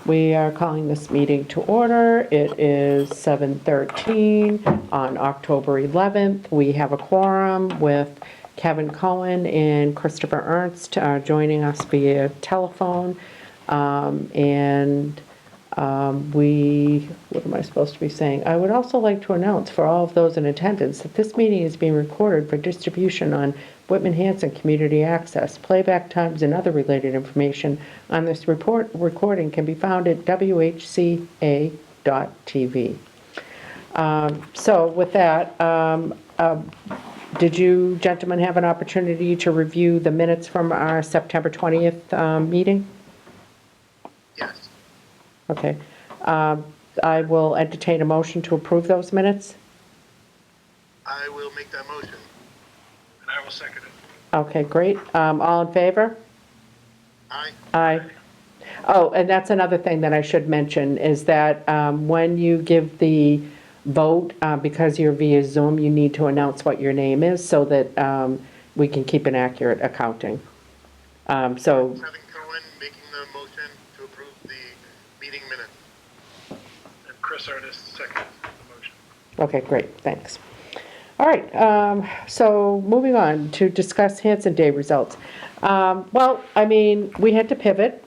We are calling this meeting to order. It is 7:13 on October 11th. We have a quorum with Kevin Cohen and Christopher Ernst joining us via telephone. What am I supposed to be saying? I would also like to announce for all of those in attendance that this meeting is being recorded for distribution on Whitman Hanson Community Access. Playback times and other related information on this recording can be found at whca.tv. So with that, did you gentlemen have an opportunity to review the minutes from our September 20th meeting? Yes. Okay. I will entertain a motion to approve those minutes. I will make that motion. And I will second it. Okay, great. All in favor? Aye. Aye. Oh, and that's another thing that I should mention, is that when you give the vote, because you're via Zoom, you need to announce what your name is so that we can keep an accurate accounting. Kevin Cohen making the motion to approve the meeting minutes. And Chris Ernest second the motion. Okay, great, thanks. All right, so moving on to discuss Hanson Day results. Well, I mean, we had to pivot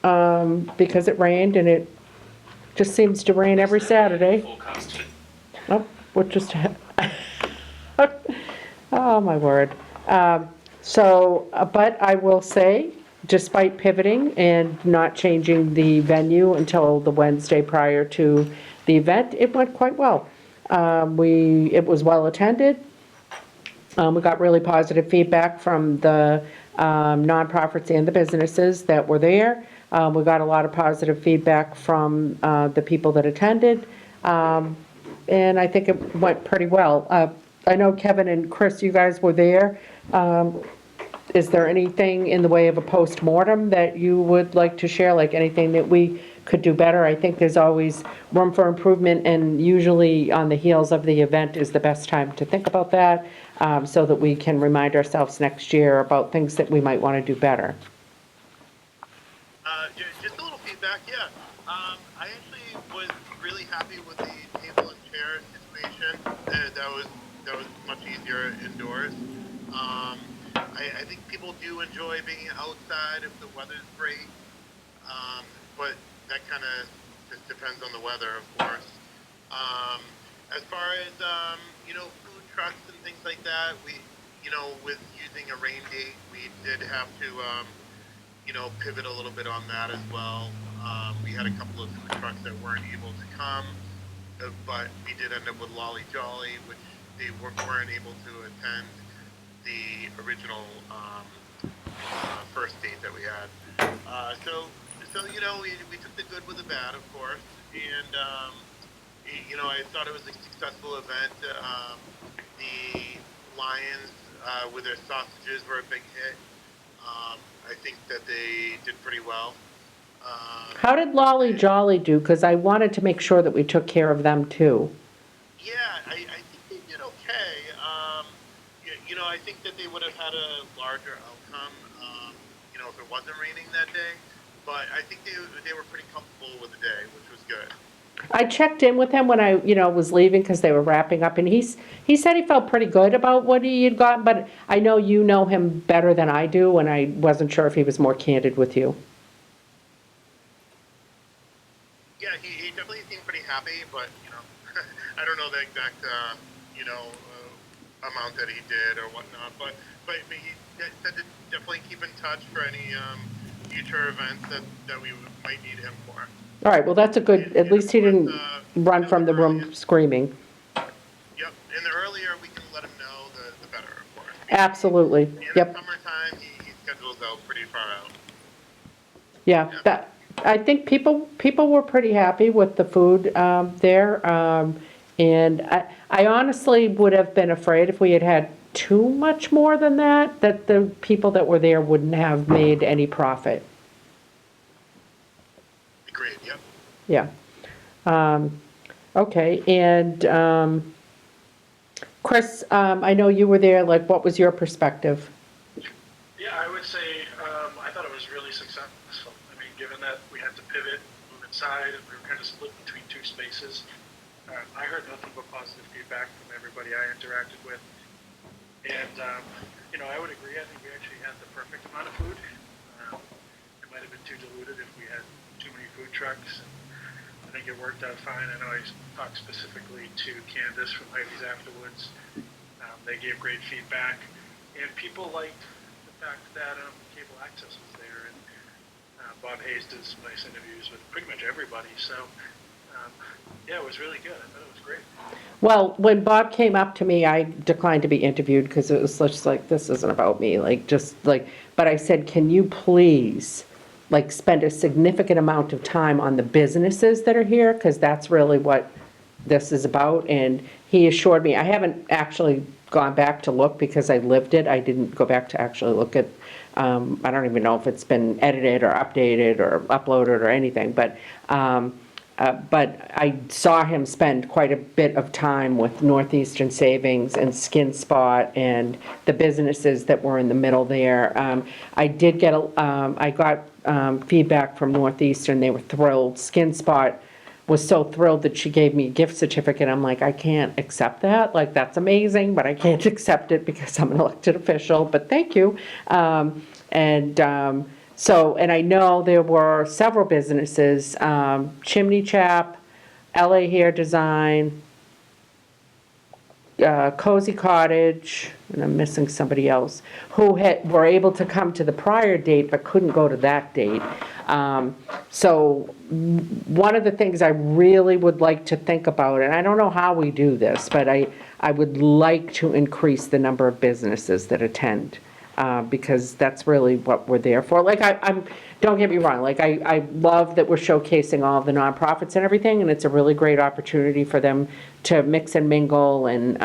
because it rained, and it just seems to rain every Saturday. Full costume. Oh, what just oh, my word. But I will say, despite pivoting and not changing the venue until the Wednesday prior to the event, it went quite well. It was well attended. We got really positive feedback from the nonprofits and the businesses that were there. We got a lot of positive feedback from the people that attended. And I think it went pretty well. I know Kevin and Chris, you guys were there. Is there anything in the way of a post-mortem that you would like to share, like anything that we could do better? I think there's always room for improvement, and usually on the heels of the event is the best time to think about that, so that we can remind ourselves next year about things that we might want to do better. Just a little feedback, yeah. I actually was really happy with the table and chair situation. That was much easier indoors. I think people do enjoy being outside if the weather's great, but that kind of just depends on the weather, of course. As far as food trucks and things like that, with using a rain date, we did have to pivot a little bit on that as well. We had a couple of food trucks that weren't able to come, but we did end up with Lolly Jolly, which they weren't able to attend the original first date that we had. So we took the good with the bad, of course, and I thought it was a successful event. The Lions with their sausages were a big hit. I think that they did pretty well. How did Lolly Jolly do? Because I wanted to make sure that we took care of them too. Yeah, I think they did okay. I think that they would have had a larger outcome, if it wasn't raining that day. But I think they were pretty comfortable with the day, which was good. I checked in with him when I, was leaving because they were wrapping up, and he said he felt pretty good about what he had gotten, but I know you know him better than I do, and I wasn't sure if he was more candid with you. Yeah, he definitely seemed pretty happy, but, I don't know the exact, amount that he did or whatnot, but he said to definitely keep in touch for any future events that we might need him for. All right, well, that's a good, at least he didn't run from the room screaming. Yep, and the earlier we can let him know, the better, of course. Absolutely, yep. In the summertime, he schedules out pretty far out. Yeah, that, I think people were pretty happy with the food there. And I honestly would have been afraid if we had had too much more than that the people that were there wouldn't have made any profit. Agreed, yep. Yeah. Okay, and Chris, I know you were there, like, what was your perspective? Yeah, I would say I thought it was really successful. I mean, given that we had to pivot, move inside, and we were kind of split between two spaces. I heard nothing but positive feedback from everybody I interacted with. And, I would agree. I think we actually had the perfect amount of food. It might have been too diluted if we had too many food trucks. I think it worked out fine. I know I talked specifically to Candace from Heidi's afterwards. They gave great feedback. And people liked the fact that cable access was there. And Bob Hayes did some nice interviews with pretty much everybody. So, it was really good. I thought it was great. Well, when Bob came up to me, I declined to be interviewed because it was just like, this isn't about me, but I said, can you please, spend a significant amount of time on the businesses that are here, because that's really what this is about, and he assured me, I haven't actually gone back to look because I lived it, I didn't go back to actually look at, I don't even know if it's been edited or updated or uploaded or anything, but I saw him spend quite a bit of time with Northeastern Savings and Skin Spot and the businesses that were in the middle there. I got feedback from Northeastern. They were thrilled. Skin Spot was so thrilled that she gave me a gift certificate. I'm like, I can't accept that. That's amazing, but I can't accept it because I'm an elected official, but thank you. And I know there were several businesses, Chimney Chap, LA Hair Design, Cozy Cottage, and I'm missing somebody else, who were able to come to the prior date but couldn't go to that date. So one of the things I really would like to think about, and I don't know how we do this, but I would like to increase the number of businesses that attend. Because that's really what we're there for. Don't get me wrong, I love that we're showcasing all of the nonprofits and everything, and it's a really great opportunity for them to mix and mingle, and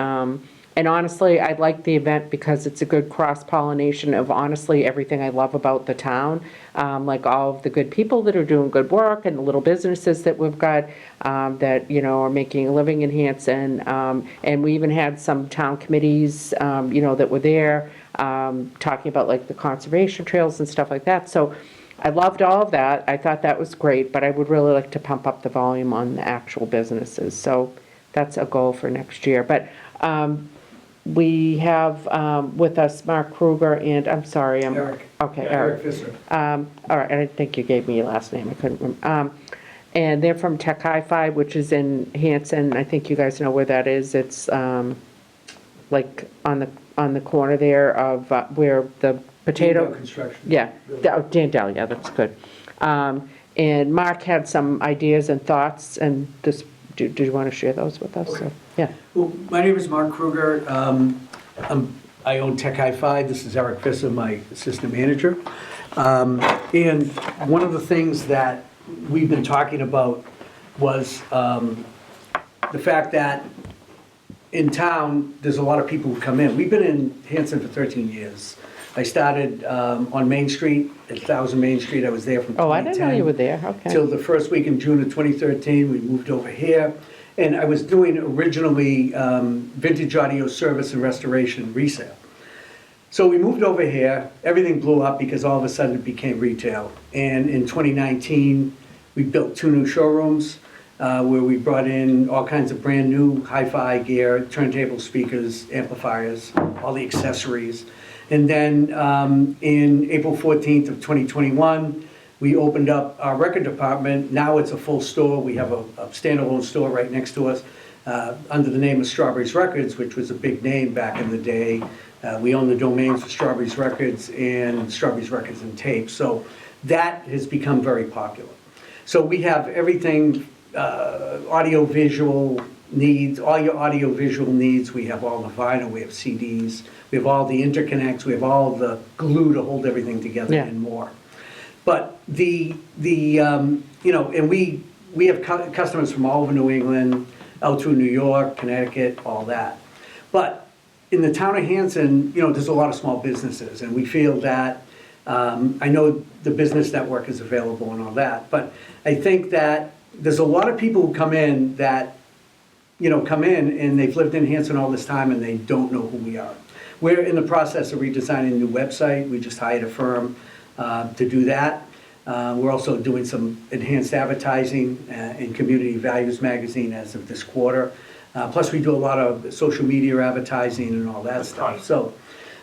honestly, I like the event because it's a good cross-pollination of honestly everything I love about the town, all of the good people that are doing good work and the little businesses that we've got that, are making a living in Hanson, and we even had some town committees, that were there, talking about the conservation trails and stuff like that. So I loved all of that. I thought that was great, but I would really like to pump up the volume on the actual businesses. So that's a goal for next year. But we have with us Mark Kruger and, I'm sorry. Eric. Okay, Yeah, Eric. Visser. All right, I didn't think you gave me your last name. I couldn't remember. And they're from Tech Hi-Fi, which is in Hanson. I think you guys know where that is. It's on the corner there of where the potato. Dale Construction. Yeah, Dandel, yeah, that's good. And Mark had some ideas and thoughts, and this, do you want to share those with us? Okay. Yeah. Well, my name is Mark Kruger. I own Tech Hi-Fi. This is Eric Visser, my assistant manager. And one of the things that we've been talking about was the fact that in town, there's a lot of people who come in. We've been in Hanson for 13 years. I started on Main Street, at 1000 Main Street. I was there from 2010. Oh, I didn't know you were there, okay. Till the first week in June of 2013, we moved over here. And I was doing originally vintage audio service and restoration resale. So we moved over here, everything blew up because all of a sudden it became retail. And in 2019, we built 2 new showrooms where we brought in all kinds of brand new hi-fi gear, turntable speakers, amplifiers, all the accessories. And then in April 14th of 2021, we opened up our record department. Now it's a full store. We have a standalone store right next to us under the name of Strawberries Records, which was a big name back in the day. We own the domains for Strawberries Records and Strawberries Records and Tapes. So that has become very popular. So we have everything, audio-visual needs, all your audio-visual needs. We have all the vinyl, we have CDs, we have all the interconnects, we have all the glue to hold everything together and more. But and we have customers from all over New England, out through New York, Connecticut, all that. But in the town of Hanson, there's a lot of small businesses, and we feel that, I know the business network is available and all that, but I think that there's a lot of people who come in that, come in and they've lived in Hanson all this time and they don't know who we are. We're in the process of redesigning a new website. We just hired a firm to do that. We're also doing some enhanced advertising in Community Values Magazine as of this quarter. Plus, we do a lot of social media advertising and all that stuff. So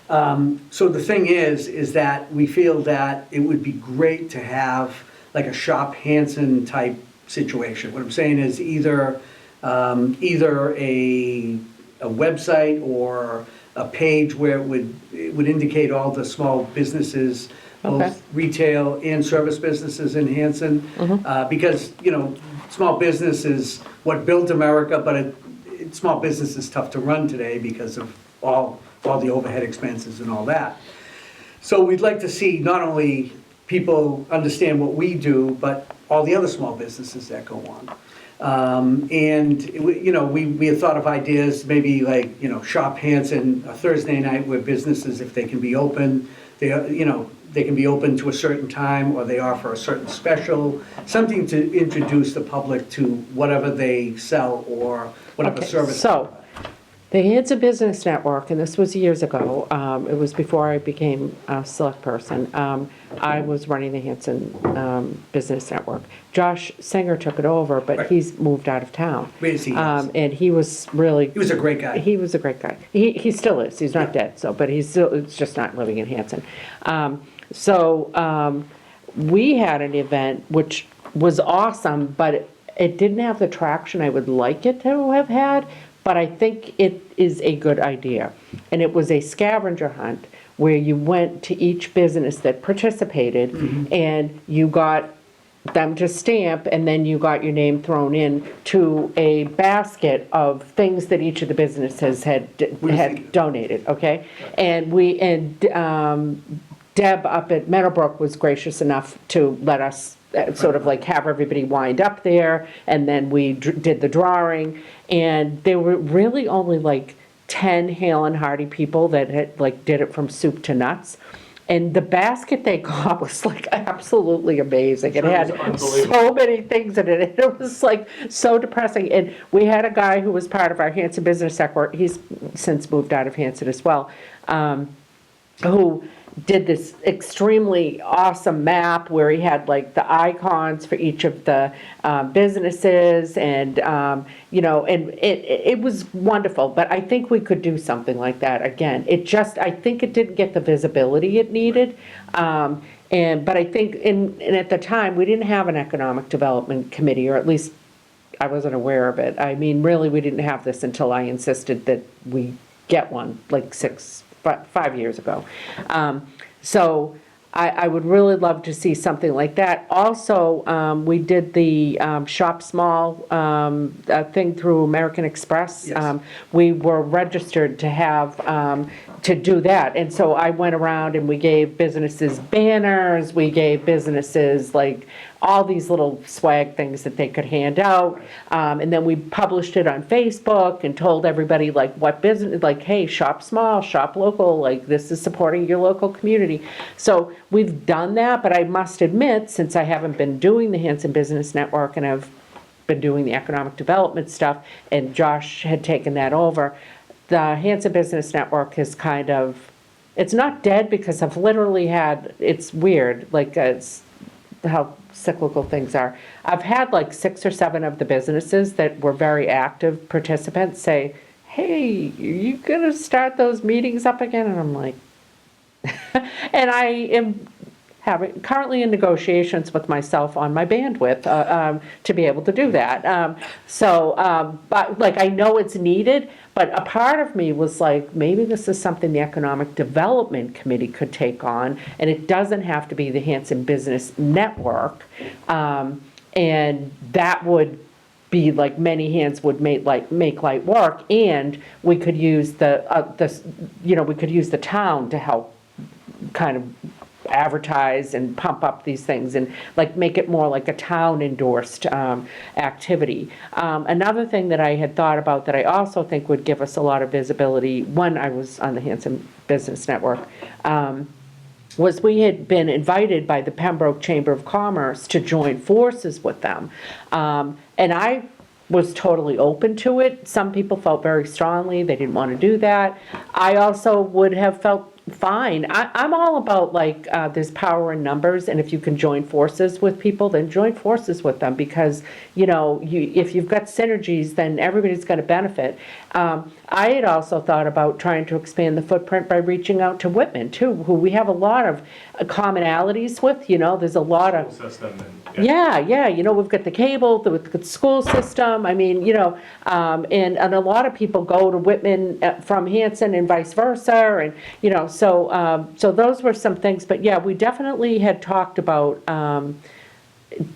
the thing is that we feel that it would be great to have like a Shop Hanson type situation. What I'm saying is either a website or a page where it would indicate all the small businesses, Okay. both retail and service businesses in Hanson. Because, small business is what built America, but small business is tough to run today because of all the overhead expenses and all that. So we'd like to see not only people understand what we do, but all the other small businesses that go on. We had thought of ideas, maybe like, Shop Hanson, a Thursday night where businesses, if they can be open, they can be open to a certain time, or they offer a certain special, something to introduce the public to whatever they sell or whatever Okay, service. so, the Hanson Business Network, and this was years ago, it was before I became a select person, I was running the Hanson Business Network. Josh Singer took it over, but Right. he's moved out of town. Yes, he has. And he was really, He was a great guy. he was a great guy. He still is, he's not dead, but he's still, it's just not living in Hanson. We had an event which was awesome, but it didn't have the traction I would like it to have had, but I think it is a good idea. And it was a scavenger hunt where you went to each business that participated and you got them to stamp, and then you got your name thrown in to a basket of things that each of the businesses had donated, okay? And Deb up at Meadowbrook was gracious enough to let us sort of like have everybody wind up there, and then we did the drawing, and there were really only like 10 Hale and Hardy people that had like did it from soup to nuts. And the basket they got was like absolutely amazing. It had so many things in it. It was like so depressing. And we had a guy who was part of our Hanson Business Network. He's since moved out of Hanson as well, who did this extremely awesome map where he had like the icons for each of the businesses, and and it was wonderful. But I think we could do something like that again. I think it didn't get the visibility it needed. But I think and at the time we didn't have an economic development committee, or at least I wasn't aware of it. I mean, really, we didn't have this until I insisted that we get one like 5 years ago. So I would really love to see something like that. Also, we did the Shop Small thing through American Express. Yes. We were registered to have, to do that. And so I went around and we gave businesses banners, we gave businesses like all these little swag things that they could hand out. And then we published it on Facebook and told everybody like what business, like, hey, shop small, shop local, like this is supporting your local community. So we've done that, but I must admit, since I haven't been doing the Hanson Business Network and I've been doing the economic development stuff, and Josh had taken that over, the Hanson Business Network is kind of, it's not dead because I've literally had, it's weird, like it's how cyclical things are. I've had like 6 or 7 of the businesses that were very active participants say, hey, are you gonna start those meetings up again? And I'm like, and I am currently in negotiations with myself on my bandwidth to be able to do that. But like I know it's needed, but a part of me was like, maybe this is something the Economic Development Committee could take on, and it doesn't have to be the Hanson Business Network, and that would be like many hands would make light work, and we could use we could use the town to help kind of advertise and pump up these things and like make it more like a town endorsed activity. Another thing that I had thought about that I also think would give us a lot of visibility when I was on the Hanson Business Network was we had been invited by the Pembroke Chamber of Commerce to join forces with them. And I was totally open to it. Some people felt very strongly they didn't want to do that. I also would have felt fine. I'm all about like, there's power in numbers, and if you can join forces with people, then join forces with them, because, if you've got synergies, then everybody's gonna benefit. I had also thought about trying to expand the footprint by reaching out to Whitman too, who we have a lot of commonalities with, there's a lot of. System and, Yeah, we've got the cable, we've got the school system, I mean, and a lot of people go to Whitman from Hanson and vice versa, and, so those were some things, but yeah, we definitely had talked about,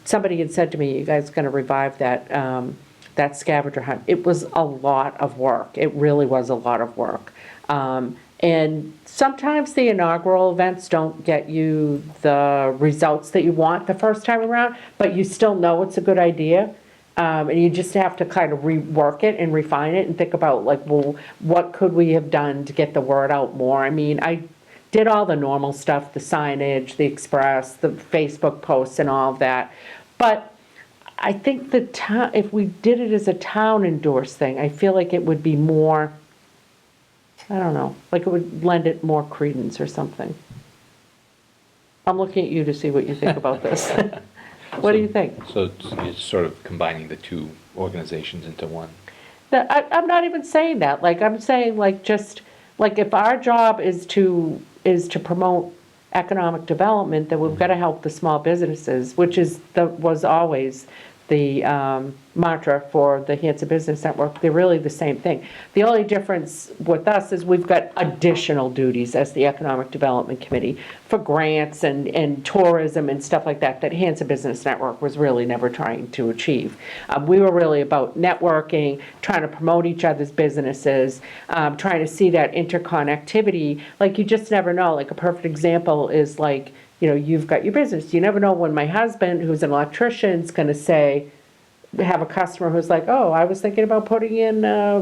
somebody had said to me, you guys gonna revive that scavenger hunt. It was a lot of work, it really was a lot of work. And sometimes the inaugural events don't get you the results that you want the first time around, but you still know it's a good idea. And you just have to kind of rework it and refine it and think about like, well, what could we have done to get the word out more? I mean, I did all the normal stuff, the signage, the express, the Facebook posts and all of that. But I think the town, if we did it as a town endorsed thing, I feel like it would be more, I don't know, like it would lend it more credence or something. I'm looking at you to see what you think about this. What do you think? So it's sort of combining the two organizations into one. I'm not even saying that, like, I'm saying like, just, like, if our job is to promote economic development, then we've got to help the small businesses, which was always the mantra for the Hanson Business Network. They're really the same thing. The only difference with us is we've got additional duties as the Economic Development Committee for grants and tourism and stuff like that Hanson Business Network was really never trying to achieve. We were really about networking, trying to promote each other's businesses, trying to see that interconnectivity. Like, you just never know. Like, a perfect example is like, you've got your business. You never know when my husband, who's an electrician, is going to have a customer who's like, oh, I was thinking about putting in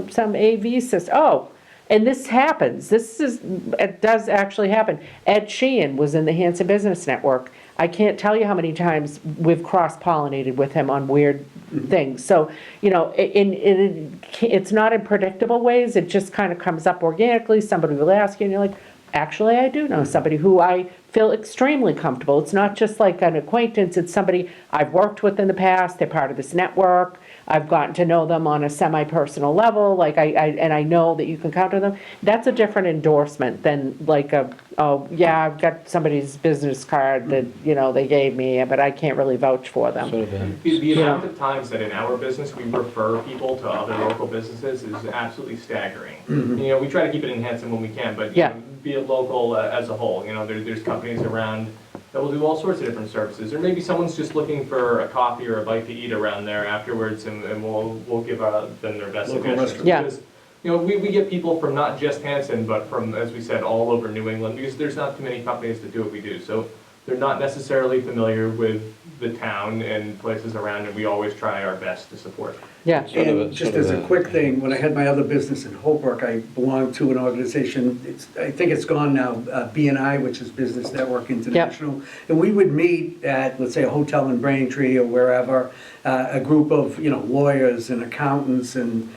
some AV system. Oh, and this happens. It does actually happen. Ed Sheehan was in the Hanson Business Network. I can't tell you how many times we've cross-pollinated with him on weird things. So, it's not in predictable ways. It just kind of comes up organically. Somebody will ask you, and you're like, actually, I do know somebody who I feel extremely comfortable. It's not just like an acquaintance, it's somebody I've worked with in the past, they're part of this network, I've gotten to know them on a semi-personal level, like and I know that you can count on them. That's a different endorsement than like I've got somebody's business card that, they gave me, but I can't really vouch for them. Sort of The amount of times that in our business we refer people to other local businesses is absolutely staggering. We try to keep it in Hanson when we can, but Yeah. Be it local as a whole. There's companies around that will do all sorts of different services, or maybe someone's just looking for a coffee or a bite to eat around there afterwards, and we'll give them their best Local suggestions. restaurant. Yeah. Because, we get people from not just Hanson, but from, as we said, all over New England, because there's not too many companies that do what we do. So they're not necessarily familiar with the town and places around, and we always try our best to support them. Yeah, And just as a quick thing, when I had my other business in Holbrook, I belonged to an organization, I think it's gone now, BNI, which is Business Network International. And we would meet at, let's say, a hotel in Braintree or wherever, a group of, lawyers and accountants and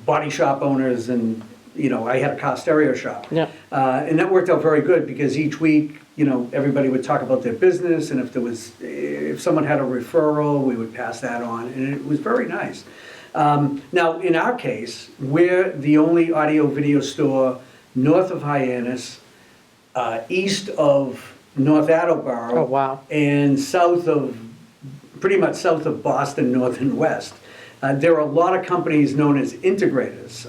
body shop owners, and, I had a car stereo shop. Yeah. And that worked out very good, because each week, everybody would talk about their business, and if someone had a referral, we would pass that on, and it was very nice. Now, in our case, we're the only audio-video store north of Hyannis, east of North Attleboro. Oh, wow. And pretty much south of Boston, north and west. There are a lot of companies known as integrators.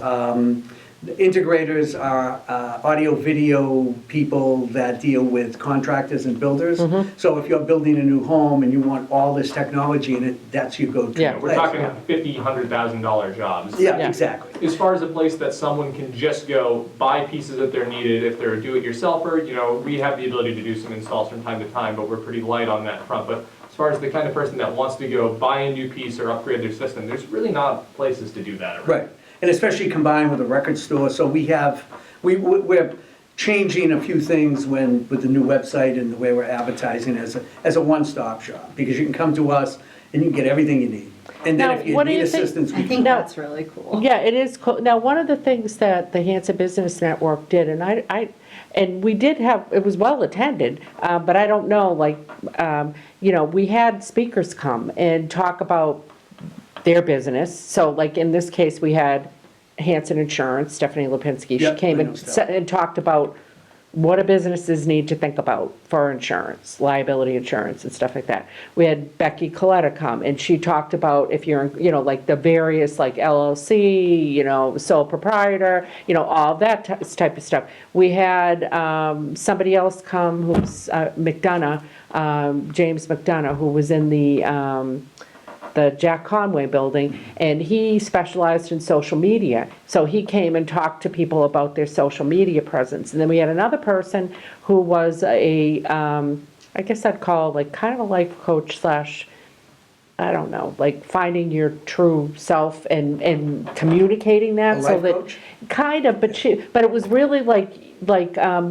The integrators are audio-video people that deal with contractors and builders. So if you're building a new home and you want all this technology in it, that's your go-to Yeah. We're place. talking $50,000-$100,000 jobs. Yeah, Yeah. exactly. As far as a place that someone can just go buy pieces that they're needed, if they're a do-it-yourselfer, we have the ability to do some installs from time to time, but we're pretty light on that front. But as far as the kind of person that wants to go buy a new piece or upgrade their system, there's really not places to do that around. Right, and especially combined with a record store, so we're changing a few things with the new website and the way we're advertising as a one-stop shop, because you can come to us and you can get everything you need. And Now, then if you what do need you think- assistance, I we think No. that's really cool. Yeah, it is cool. Now, one of the things that the Hanson Business Network did, and we did have, it was well attended, but I don't know, like, we had speakers come and talk about their business. So like in this case, we had Hanson Insurance, Stephanie Lipinski. She Yep, came I know and Steph. and talked about what do businesses need to think about for insurance, liability insurance and stuff like that. We had Becky Coletta come, and she talked about if you're, like the various like LLC, sole proprietor, all that type of stuff. We had somebody else come who's McDonough, James McDonough, who was in the Jack Conway building, and he specialized in social media. So he came and talked to people about their social media presence. And then we had another person who was I guess I'd call like kind of a life coach slash, I don't know, like finding your true self and communicating that. A so life that coach? Kind of, but it was really like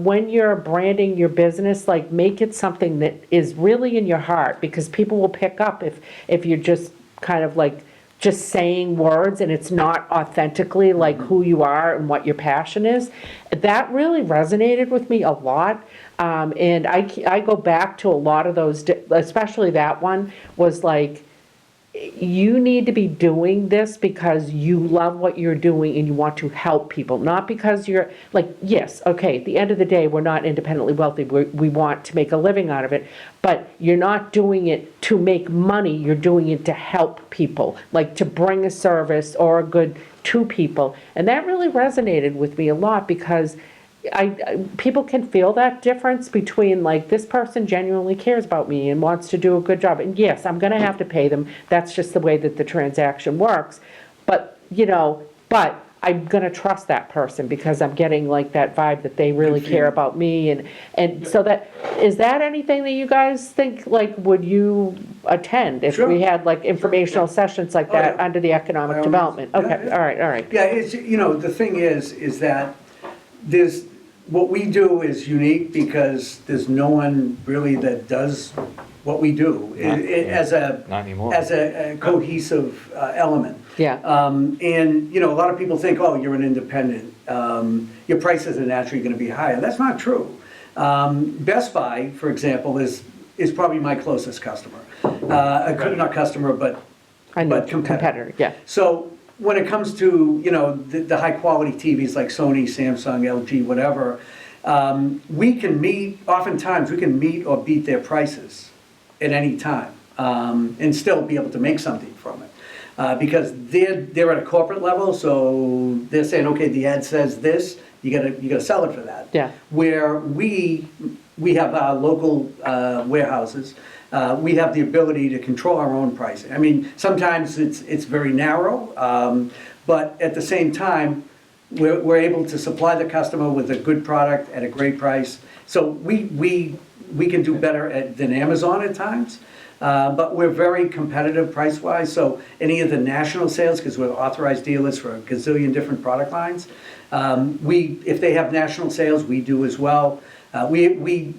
when you're branding your business, like make it something that is really in your heart, because people will pick up if you're just kind of like just saying words and it's not authentically like who you are and what your passion is. That really resonated with me a lot. And I go back to a lot of those, especially that one was like, you need to be doing this because you love what you're doing and you want to help people, not because you're like, yes, okay, at the end of the day, we're not independently wealthy, we want to make a living out of it, but you're not doing it to make money, you're doing it to help people, like to bring a service or a good to people. And that really resonated with me a lot, because people can feel that difference between like this person genuinely cares about me and wants to do a good job. And yes, I'm gonna have to pay them. That's just the way that the transaction works. But, but I'm gonna trust that person because I'm getting like that vibe that they really care about me. And so is that anything that you guys think, like, would you attend if Sure. we had like informational sessions like that yeah. under the economic By all development? means. Okay, Yeah. all right. Yeah, it's, the thing is that what we do is unique because there's no one really that does what we do as Not anymore. a cohesive element. Yeah. And, a lot of people think, oh, you're an independent, your prices are naturally gonna be higher. That's not true. Best Buy, for example, is probably my closest customer. Not customer, but I know, but competitor, yeah. So when it comes to, the high-quality TVs like Sony, Samsung, LG, whatever, oftentimes we can meet or beat their prices at any time, and still be able to make something from it. Because they're at a corporate level, so they're saying, okay, the ad says this, you gotta sell it for that. Yeah. Where we have our local warehouses, we have the ability to control our own pricing. I mean, sometimes it's very narrow, but at the same time, we're able to supply the customer with a good product at a great price. So we can do better than Amazon at times, but we're very competitive price-wise. So any of the national sales, because we're authorized dealers for a gazillion different product lines, if they have national sales, we do as well. We're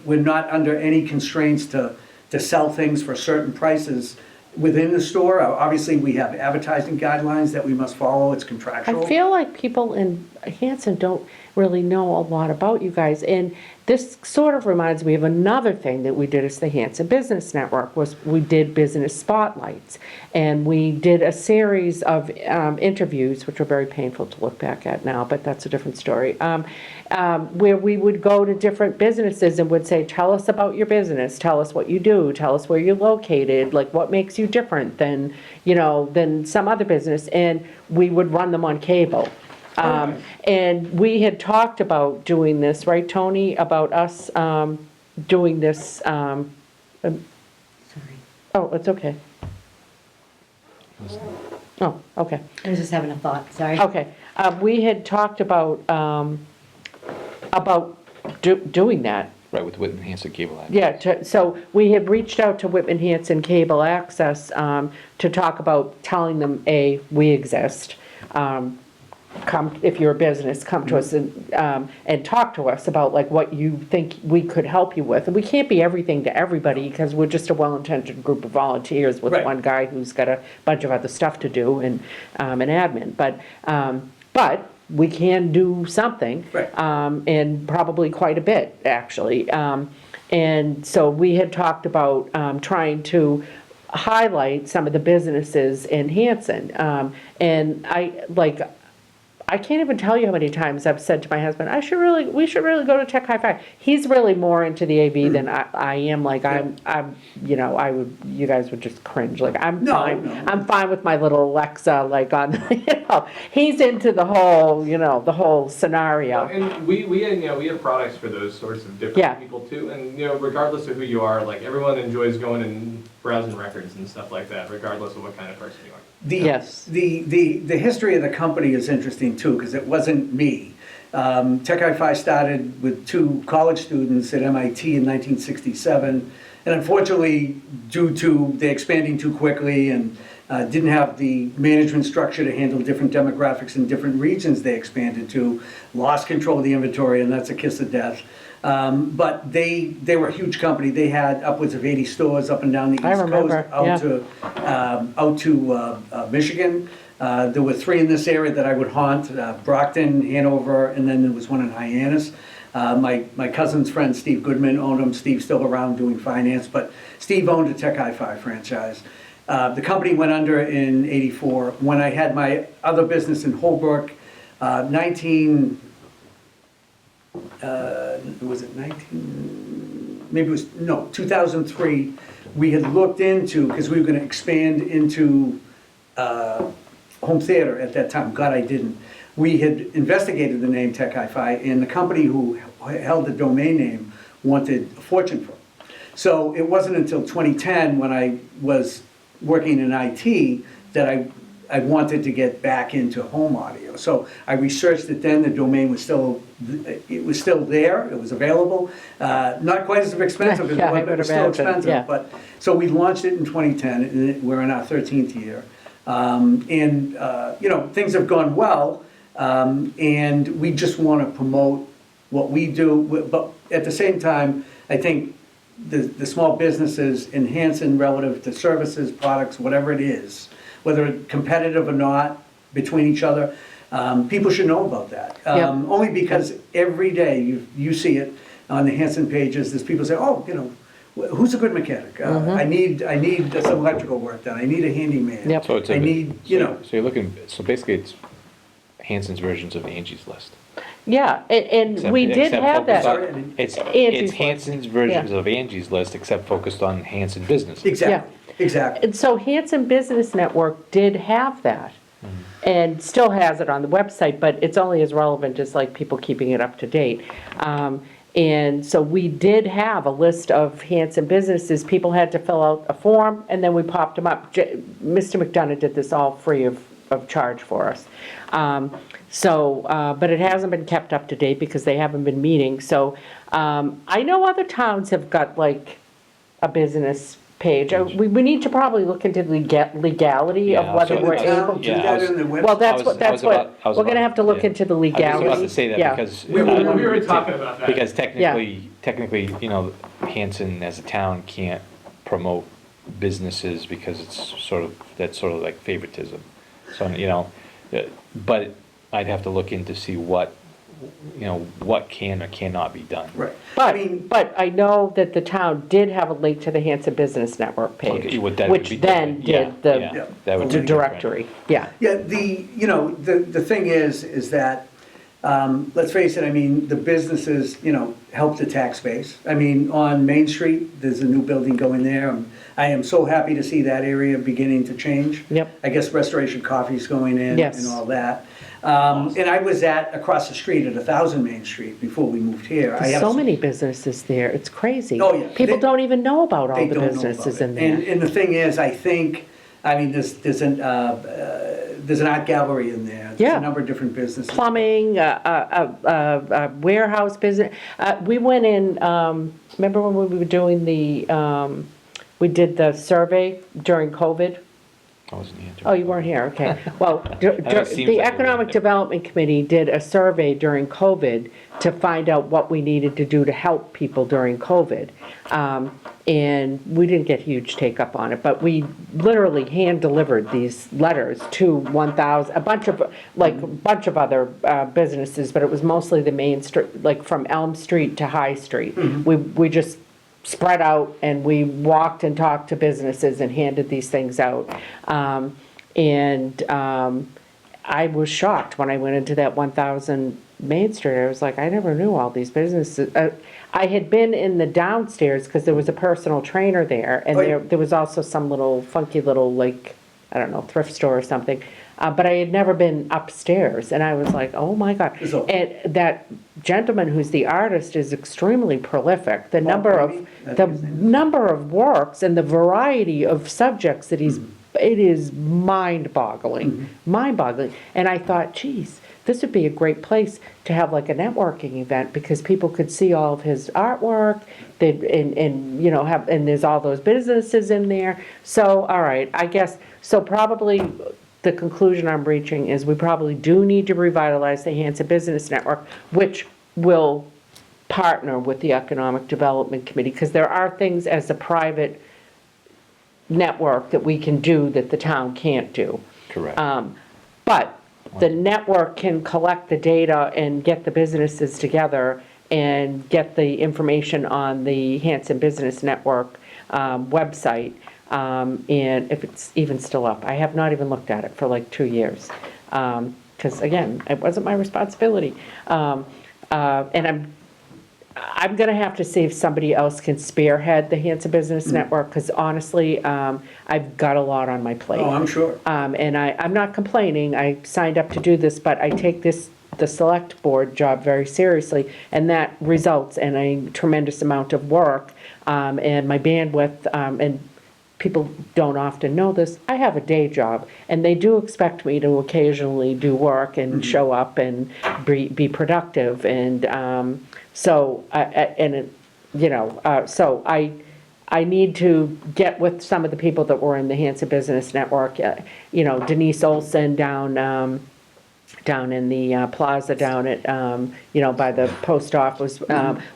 not under any constraints to sell things for certain prices within the store. Obviously, we have advertising guidelines that we must follow, it's contractual. I feel like people in Hanson don't really know a lot about you guys, and this sort of reminds me of another thing that we did as the Hanson Business Network, was we did business spotlights, and we did a series of interviews, which are very painful to look back at now, but that's a different story, where we would go to different businesses and would say, tell us about your business, tell us what you do, tell us where you're located, like what makes you different than some other business, and we would run them on cable. And we had talked about doing this, right, Tony, about us doing this. Sorry. Oh, it's okay. Oh, okay. I was just having a thought, sorry. Okay. We had talked about doing that. Right, with Whitman Hanson Cable Act. Yeah, so we had reached out to Whitman Hanson Cable Access to talk about telling them, A, we exist, come, if you're a business, come to us and talk to us about like what you think we could help you with. And we can't be everything to everybody because we're just a well-intentioned group of volunteers with Right. one guy who's got a bunch of other stuff to do and an admin. But we can do something. Right. And probably quite a bit, actually. And so we had talked about trying to highlight some of the businesses in Hanson. And I can't even tell you how many times I've said to my husband, we should really go to Tech High Five. He's really more into the AV than I am. Like you guys would just cringe. Like I'm No, fine. no. I'm fine with my little Alexa, like on, he's into the whole scenario. And we have products for those sorts of different Yeah. people too. And regardless of who you are, like everyone enjoys going and browsing records and stuff like that, regardless of what kind of person you are. Yes. The history of the company is interesting too, because it wasn't me. Tech Hi-Fi started with 2 college students at MIT in 1967, and unfortunately, due to they expanding too quickly and didn't have the management structure to handle different demographics in different regions they expanded to, lost control of the inventory, and that's a kiss of death. But they were a huge company. They had upwards of 80 stores up and down the East I remember, Coast, out to Michigan. There were 3 in this area that I would haunt, Brockton, Hanover, and then there was one in Hyannis. My cousin's friend, Steve Goodman, owned them. Steve's still around doing finance, but Steve owned a Tech Hi-Fi franchise. The company went under in '84. When I had my other business in Holbrook, was it 2003, we had looked into, because we were gonna expand into home theater at that time. God, I didn't. We had investigated the name Tech Hi-Fi, and the company who held the domain name wanted a fortune for it. So it wasn't until 2010, when I was working in IT, that I wanted to get back into home audio. So I researched it then, the domain was still there, it was available. Not quite as expensive as Yeah, it I was, but it would was still imagine, expensive. yeah. But, so we launched it in 2010, and we're in our 13th year. Things have gone well, and we just want to promote what we do. But at the same time, I think the small businesses in Hanson relative to services, products, whatever it is, whether it's competitive or not between each other, people should know about that. Yep. Only because every day you see it on the Hanson pages, there's people say, who's a good mechanic? I need some electrical work done. I need a handyman. Yep. So it's I need, So you're looking, so basically it's Hanson's versions of Angie's List. Yeah, and Except- we did except have focused that. on- It's Angie's List. Hanson's versions of Angie's List, except focused on Hanson business. Exactly. And so Hanson Business Network did have that, and still has it on the website, but it's only as relevant as like people keeping it up to date. And so we did have a list of Hanson businesses. People had to fill out a form, and then we popped them up. Mr. McDonough did this all free of charge for us. But it hasn't been kept up to date because they haven't been meeting. So I know other towns have got like a business page. We need to probably look into the legality of Yeah, whether so we're the able town to. do that in the website? Well, that's I what, was about- we're gonna have to look yeah. into the I was legality. about to say that Yeah. because. We were talking about that. Because technically, Hanson as a town can't promote businesses because that's sort of like favoritism. So, but I'd have to look in to see what can or cannot be done. Right. I mean, But I know that the town did have a link to the Hanson Business Network page, Okay, well, that would which be then different. did Yeah, the that would be the different. directory, yeah. yeah, the thing is that, let's face it, I mean, the businesses, help the tax base. I mean, on Main Street, there's a new building going there. I am so happy to see that area beginning to change. Yep. I guess Restoration Coffee's going in Yes. and all that. And I was across the street at 1000 Main Street before we moved here. I There's have so many businesses there, it's crazy. Oh, yeah. People don't even know about all They the don't know about businesses it. in there. And the thing is, I think, there's an art gallery in there. There's Yeah. a number of different businesses. Plumbing, warehouse business. We went in, remember when we were doing we did the survey during COVID? I wasn't here. Oh, you weren't here, okay. Well, it seems the like Economic Development Committee did a survey during COVID to find out what we needed to do to help people during COVID. And we didn't get huge take-up on it, but we literally hand-delivered these letters to 1,000, a bunch of other businesses, but it was mostly the main street, like from Elm Street to High Street. We just spread out and we walked and talked to businesses and handed these things out. I was shocked when I went into that 1,000 Main Street. I was like, I never knew all these businesses. I had been in the downstairs because there was a personal trainer there, and there was also some little funky little, like, I don't know, thrift store or something. But I had never been upstairs, and I was like, oh my God. And that gentleman who's the artist is extremely prolific. The number of works and the variety of subjects that it is mind-boggling, mind-boggling. And I thought, geez, this would be a great place to have like a networking event because people could see all of his artwork, and there's all those businesses in there. So, all right, I guess, so probably the conclusion I'm reaching is we probably do need to revitalize the Hanson Business Network, which will partner with the Economic Development Committee, because there are things as a private network that we can do that the town can't do. Correct. But the network can collect the data and get the businesses together and get the information on the Hanson Business Network website. And if it's even still up, I have not even looked at it for like 2 years. Because again, it wasn't my responsibility. And I'm going to have to see if somebody else can spearhead the Hanson Business Network, because honestly, I've got a lot on my plate. Oh, I'm sure. And I'm not complaining. I signed up to do this, but I take the select board job very seriously, and that results in a tremendous amount of work, and my bandwidth, and people don't often know this, I have a day job, and they do expect me to occasionally do work and show up and be productive, and so I need to get with some of the people that were in the Hanson Business Network, Denise Olson down in the plaza down at, by the post office,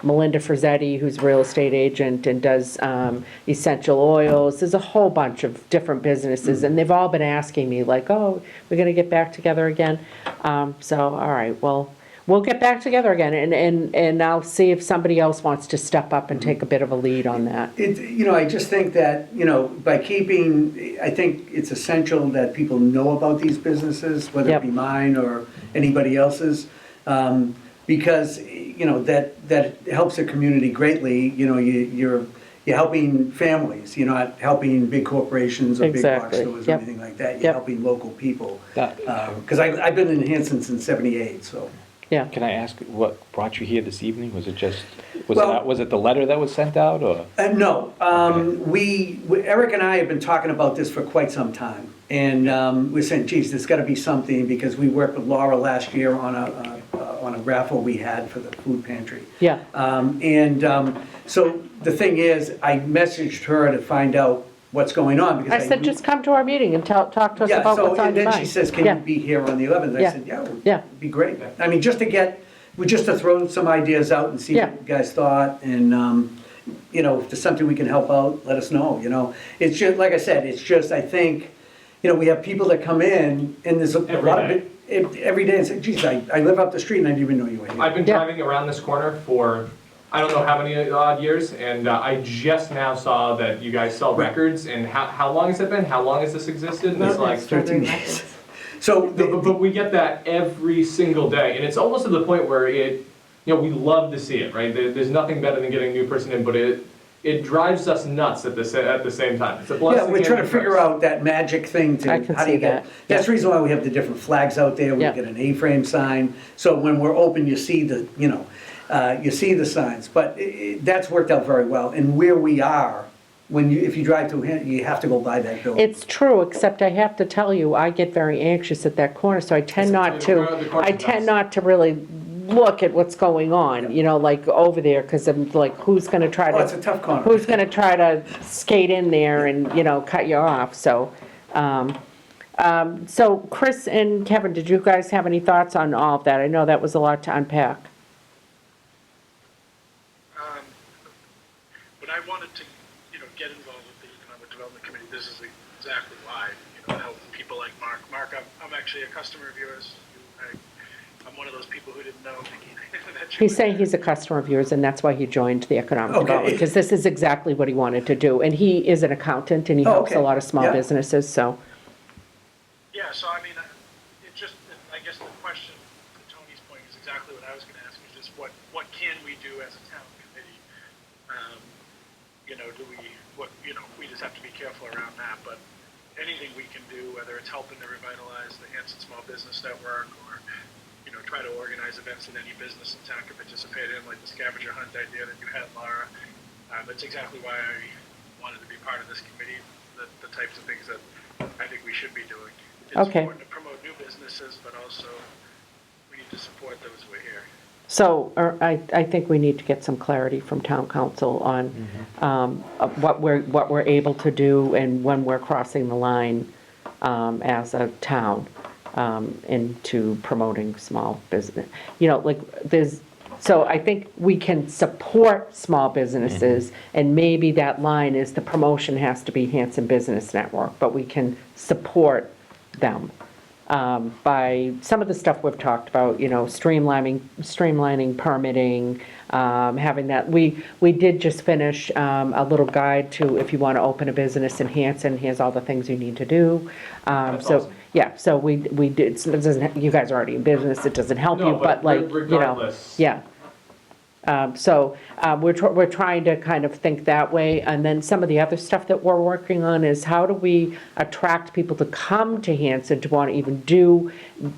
Melinda Frazzetti, who's a real estate agent and does essential oils. There's a whole bunch of different businesses, and they've all been asking me, like, oh, we're going to get back together again. So, all right, well, we'll get back together again, and I'll see if somebody else wants to step up and take a bit of a lead on that. I just think that, by keeping, I think it's essential that people know about these businesses, whether it be mine or anybody else's, because, that helps the community greatly. You're helping families, you're not helping big corporations or big box stores or anything like that. You're helping local people. Because I've been in Hanson since '78, so. Yeah. Can I ask what brought you here this evening? Was it just, Well- was it the letter that was sent out, or? No, Eric and I have been talking about this for quite some time. And we're saying, geez, there's gotta be something, because we worked with Laura last year on a raffle we had for the food pantry. Yeah. So the thing is, I messaged her to find out what's going on, because I said, just come to our meeting and talk to us yeah, about so, what's on and your then mind. she says, can Yeah. you be here on the 11th? I Yeah. said, yeah, Yeah. it'd be great. I mean, just to throw some ideas out and see Yeah. what you guys thought, and, if there's something we can help out, let us know, It's just, like I said, it's just, I think, we have people that come in, and there's a lot of it, every day, and say, geez, I live up the street and I didn't even know you were here. I've been driving around this corner for, I don't know how many odd years, and I just now saw that you guys sell records, and how long has it been? How long has this existed? And it's like 13 years. So, But we get that every single day, and it's almost to the point where we love to see it, right? There's nothing better than getting a new person in, but it drives us nuts at the same time. It's a blessing. yeah, we're trying to and a figure curse. out that magic thing to, I can how do see you get, that. that's the reason why we have the different flags out there, we Yeah. get an A-frame sign, so when we're open, you see the, you see the signs, but that's worked out very well, and where we are, if you drive through here, you have to go by that building. It's true, except I have to tell you, I get very anxious at that corner, so I tend not to really look at what's going on, like over there, because I'm like, who's gonna try to? Oh, it's a tough corner. Who's gonna try to skate in there and, cut you off, so, So Chris and Kevin, did you guys have any thoughts on all of that? I know that was a lot to unpack. When I wanted to, get involved with the Economic Development Committee, this is exactly why, help people like Mark. Mark, I'm actually a customer of yours. I'm one of those people who didn't know that you He's were saying there. he's a customer of yours, and that's why he joined the Economic Okay. Development, because this is exactly what he wanted to do. And he is an accountant, and he helps a okay. lot of small Yeah. businesses, so. Yeah, so I mean, I guess the question, to Tony's point, is exactly what I was going to ask, is just what can we do as a town committee? We just have to be careful around that, but anything we can do, whether it's helping to revitalize the Hanson Small Business Network or, try to organize events that any business in town can participate in, like the scavenger hunt idea that you had, Laura. That's exactly why I wanted to be part of this committee, the types of things that I think we should be doing. It's Okay. important to promote new businesses, but also we need to support those who are here. So I think we need to get some clarity from town council on what we're able to do and when we're crossing the line as a town into promoting small business. So I think we can support small businesses, and maybe that line is the promotion has to be Hanson Business Network, but we can support them by some of the stuff we've talked about, streamlining permitting, having that. We did just finish a little guide to if you want to open a business in Hanson, here's all the things you need to do. That's So, awesome. yeah, so we did, so it doesn't, you guys are already in business, it doesn't help you, No, but like, regardless. yeah. We're trying to kind of think that way, and then some of the other stuff that we're working on is how do we attract people to come to Hanson to want to even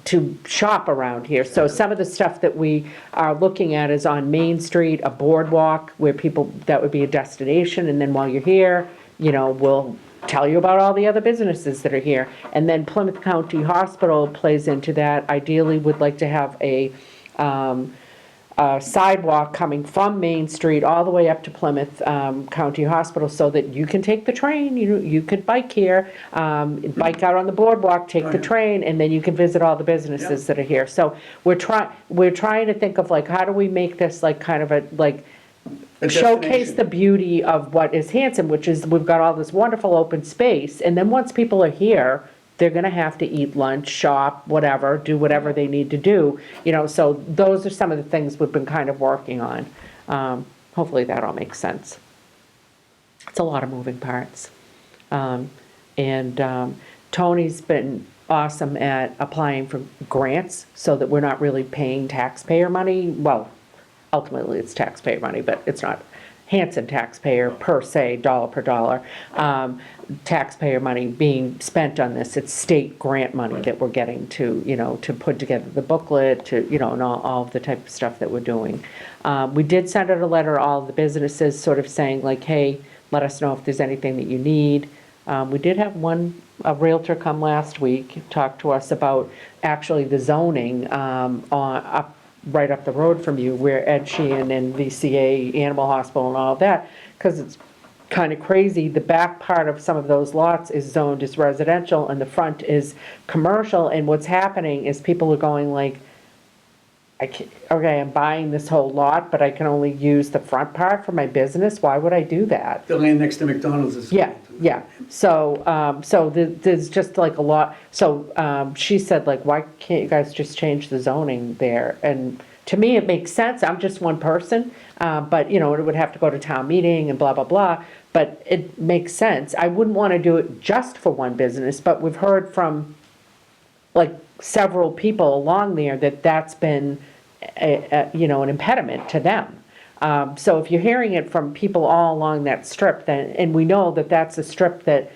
to shop around here. So some of the stuff that we are looking at is on Main Street, a boardwalk where that would be a destination, and then while you're here, we'll tell you about all the other businesses that are here. And then Plymouth County Hospital plays into that. Ideally, would like to have a sidewalk coming from Main Street all the way up to Plymouth County Hospital so that you can take the train, you could bike here, bike out on the boardwalk, take the train, and then you can visit all the businesses that are here. So we're trying to think of like, how do we make this like kind of a showcase destination. the beauty of what is Hanson, which is we've got all this wonderful open space, and then once people are here, they're gonna have to eat lunch, shop, whatever, do whatever they need to do, so those are some of the things we've been kind of working on. Hopefully that all makes sense. It's a lot of moving parts. Tony's been awesome at applying for grants so that we're not really paying taxpayer money. Well, ultimately it's taxpayer money, but it's not Hanson taxpayer per se, dollar per dollar, taxpayer money being spent on this. It's state grant money that we're getting to put together the booklet, and all of the type of stuff that we're doing. We did send out a letter to all of the businesses sort of saying like, hey, let us know if there's anything that you need. We did have a realtor come last week, talk to us about actually the zoning right up the road from you, where Ed Sheehan and VCA Animal Hospital and all of that, because it's kind of crazy. The back part of some of those lots is zoned as residential and the front is commercial, and what's happening is people are going like, I'm buying this whole lot, but I can only use the front part for my business. Why would I do that? The land next to McDonald's is. Yeah. So there's just like a lot. So she said like, why can't you guys just change the zoning there? And to me, it makes sense. I'm just one person, but it would have to go to town meeting and blah, blah, blah. But it makes sense. I wouldn't want to do it just for one business, but we've heard from like several people along there that's been an impediment to them. So if you're hearing it from people all along that strip, and we know that that's a strip that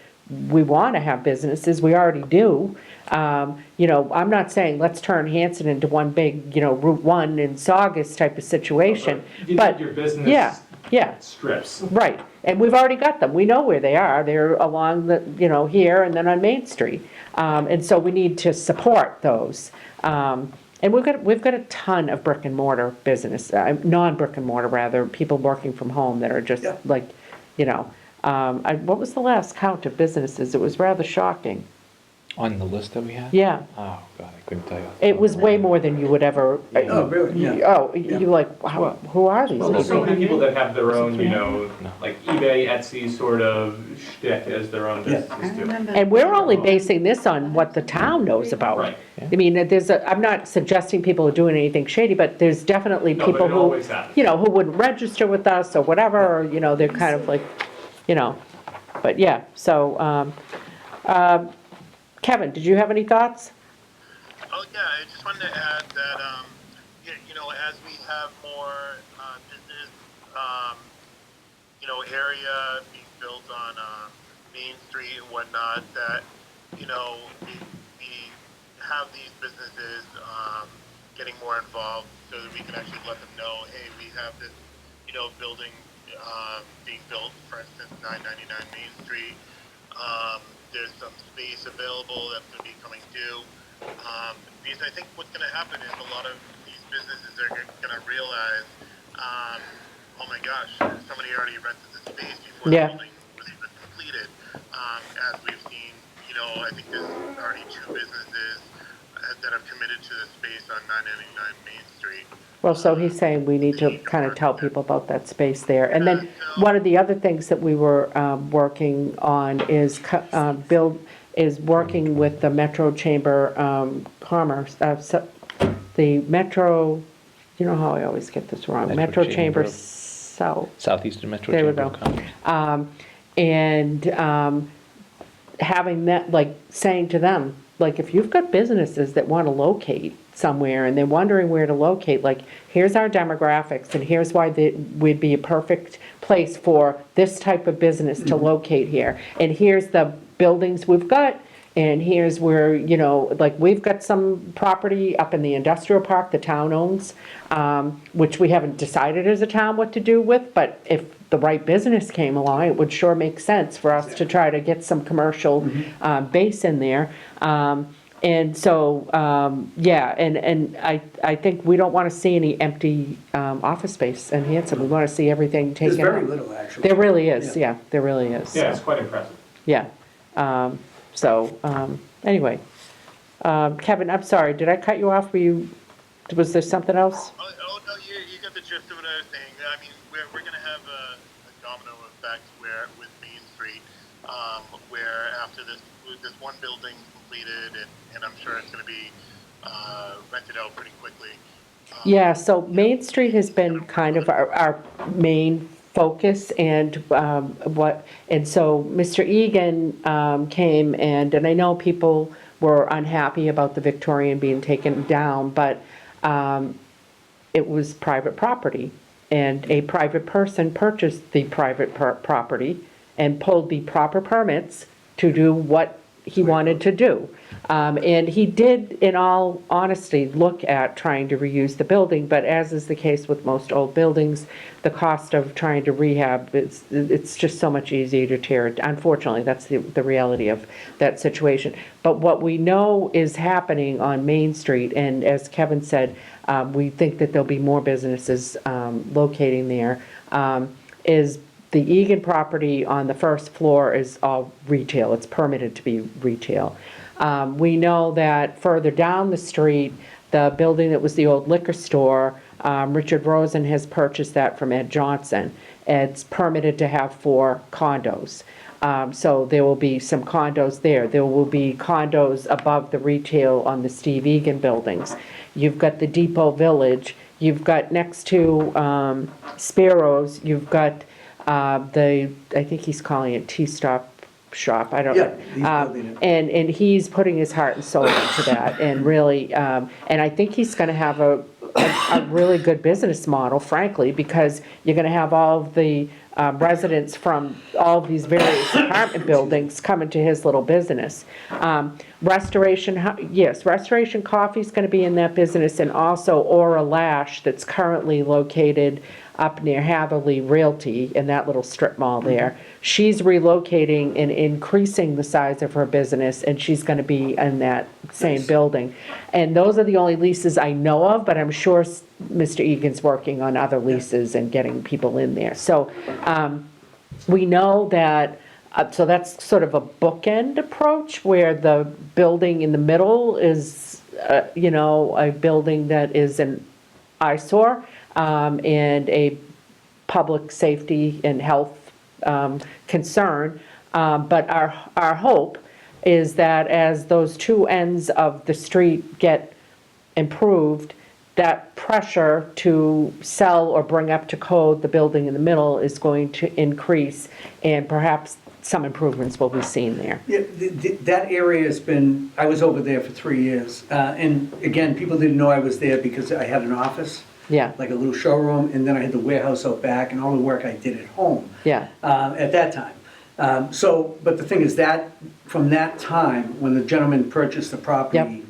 we want to have businesses, we already do. I'm not saying let's turn Hanson into one big, Route 1 in Saugus type of situation. But your business Yeah. strips. Right, and we've already got them. We know where they are. They're along the, here and then on Main Street. And so we need to support those. And we've got a ton of brick and mortar business, non-brick and mortar rather, people working from home that are just what was the last count of businesses? It was rather shocking. On the list that we have? Yeah. Oh, God, I couldn't tell you. It was way more than you would ever. Oh, really? Yeah. Oh, you're like, wow, who are these Well, there's so people? many people that have their own, you know, No. like eBay, Etsy sort of shtick as their own Yeah. businesses too. And we're only basing this on what the town knows about. Right. I mean, I'm not suggesting people are doing anything shady, but there's definitely No, but people it who, always happens. you know, who wouldn't register with us or whatever, or, you know, they're kind of like, you know, but yeah, so, Kevin, did you have any thoughts? Oh yeah, I just wanted to add that you know, as we have more business you know, area being built on Main Street and whatnot, that you know, we have these businesses getting more involved so that we can actually let them know, hey, we have this, you know, building being built, for instance, 999 Main Street. There's some space available that's going to be coming due. Because I think what's going to happen is a lot of these businesses are going to realize, oh my gosh, somebody already rented the space before Yeah. the building was even completed. As we've seen, you know, I think there's already 2 businesses that have committed to the space on 999 Main Street. Well, so he's saying we need to kind of tell people about that space there. And then one of the other things that we were working on is working with the Metro Chamber Commerce, the Metro, you know how I always get this wrong, Metro Chamber Chamber. South. Southeastern Metro There we Chamber go. of Commerce. And having that, like, saying to them, like, if you've got businesses that want to locate somewhere and they're wondering where to locate, like, here's our demographics and here's why we'd be a perfect place for this type of business to locate here. And here's the buildings we've got, and here's where, you know, like, we've got some property up in the industrial park the town owns, which we haven't decided as a town what to do with, but if the right business came along, it would sure make sense for us to try to get some commercial base in there. And so, yeah, and I think we don't want to see any empty office space in Hanson. We want to see everything There's taken very up. little, actually. There really is, Yeah. yeah, there really is. Yeah, it's quite impressive. Yeah. Anyway, Kevin, I'm sorry, did I cut you off? Was there something else? Oh no, you got the gist of what I was saying. I mean, we're going to have a domino effect where with Main Street, where after this one building's completed, and I'm sure it's going to be rented out pretty quickly. Yeah, so Main Street has been kind of our main focus, and and so Mr. Egan came, and I know people were unhappy about the Victorian being taken down, but it was private property, and a private person purchased the private property and pulled the proper permits to do what he wanted to do. And he did, in all honesty, look at trying to reuse the building, but as is the case with most old buildings, the cost of trying to rehab, it's just so much easier to tear it. Unfortunately, that's the reality of that situation. But what we know is happening on Main Street, and as Kevin said, we think that there'll be more businesses locating there, is the Egan property on the first floor is all retail. It's permitted to be retail. We know that further down the street, the building that was the old liquor store, Richard Rosen has purchased that from Ed Johnson. It's permitted to have 4 condos. So there will be some condos there. There will be condos above the retail on the Steve Egan buildings. You've got the Depot Village. You've got next to Sparrow's, you've got I think he's calling it T-Stop Shop, I don't Yeah, know. he's building it. And he's putting his heart and soul into that, and really, and I think he's gonna have a really good business model, frankly, because you're gonna have all of the residents from all of these various apartment buildings coming to his little business. Restoration Coffee's gonna be in that business, and also Aura Lash that's currently located up near Hatherley Realty in that little strip mall there. She's relocating and increasing the size of her business, and she's gonna be in that same building. And those are the only leases I know of, but I'm sure Mr. Egan's working on other leases and getting people in there. So, we know that So that's sort of a bookend approach where the building in the middle is, a building that is an eyesore, and a public safety and health concern. But our hope is that as those two ends of the street get improved, that pressure to sell or bring up to code the building in the middle is going to increase, and perhaps some improvements will be seen there. Yeah, that area has been, I was over there for 3 years. And again, people didn't know I was there because I had an office. Yeah. Like a little showroom, and then I had the warehouse out back and all the work I did at home. Yeah. At that time. But the thing is that, from that time, when the gentleman purchased the property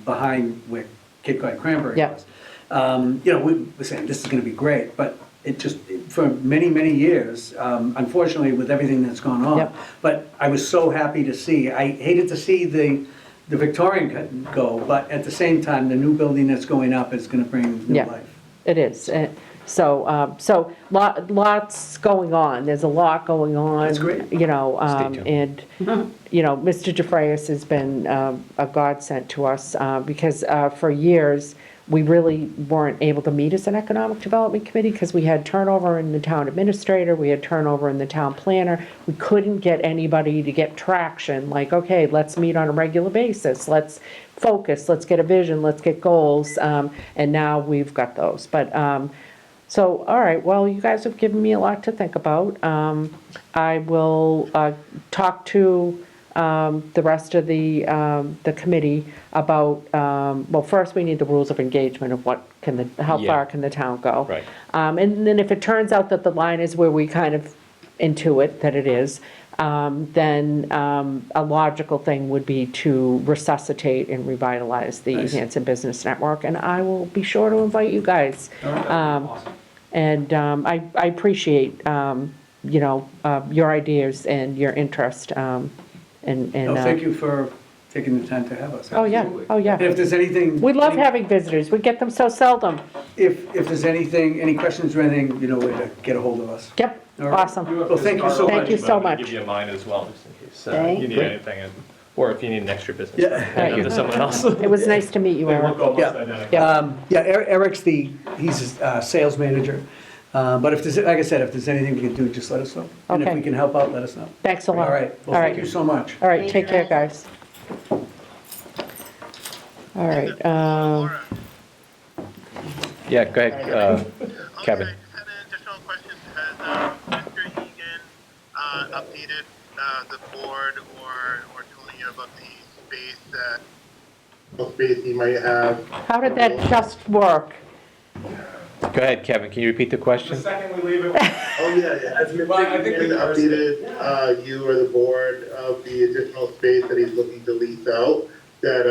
behind where Cape Cod Cranberry Yep. was, we were saying, this is gonna be great, but it just, for many, many years, unfortunately, with everything that's gone on. Yep. But I was so happy to see, I hated to see the Victorian go, but at the same time, the new building that's going up is gonna bring new Yeah. life. It is. So lots going on. There's a lot going on. That's great. Stay tuned. And, Mr. DeFrayis has been a godsend to us because for years, we really weren't able to meet as an economic development committee because we had turnover in the town administrator, we had turnover in the town planner. We couldn't get anybody to get traction, like, okay, let's meet on a regular basis, let's focus, let's get a vision, let's get goals, and now we've got those. But, so, all right, well, you guys have given me a lot to think about. I will talk to the rest of the committee about, well, first we need the rules of engagement of how Yeah. far can the town go? Right. And then if it turns out that the line is where we kind of intuit that it is, then a logical thing would be to resuscitate and revitalize the Nice. Hanson Business Network, and I will be sure to invite you guys. And I appreciate, your ideas and your interest, and. No, thank you for taking the time to have us. Oh, yeah, oh, And yeah. if there's anything. We love having visitors, we get them so seldom. If there's anything, any questions or anything, you know where to get a hold of us. Yep, All right. awesome. Well, thank you so Thank much. you so much. Give you mine as well, just in case Thank you need you. anything, or if you need an extra business. Yeah. card, Thank hand you. them to someone else. It was nice to meet you, They Eric. look almost Yeah. identical. Yeah. Eric's he's a sales manager. But if there's, like I said, if there's anything we can do, just let us know. And if Okay. we can help out, let us know. Thanks a All lot. right, well, All thank you right, so much. all right, Thank take you. care, guys. All right, Laura. Yeah, go ahead, Kevin. I just had an additional question. Has Mr. Egan updated the board or told you about the space he might have? how did that just work? Go ahead, Kevin, can you repeat the question? second we leave it. Oh, yeah. Has Well, I Mr. think we Egan can updated you or the board of the additional space that he's looking to lease out? That,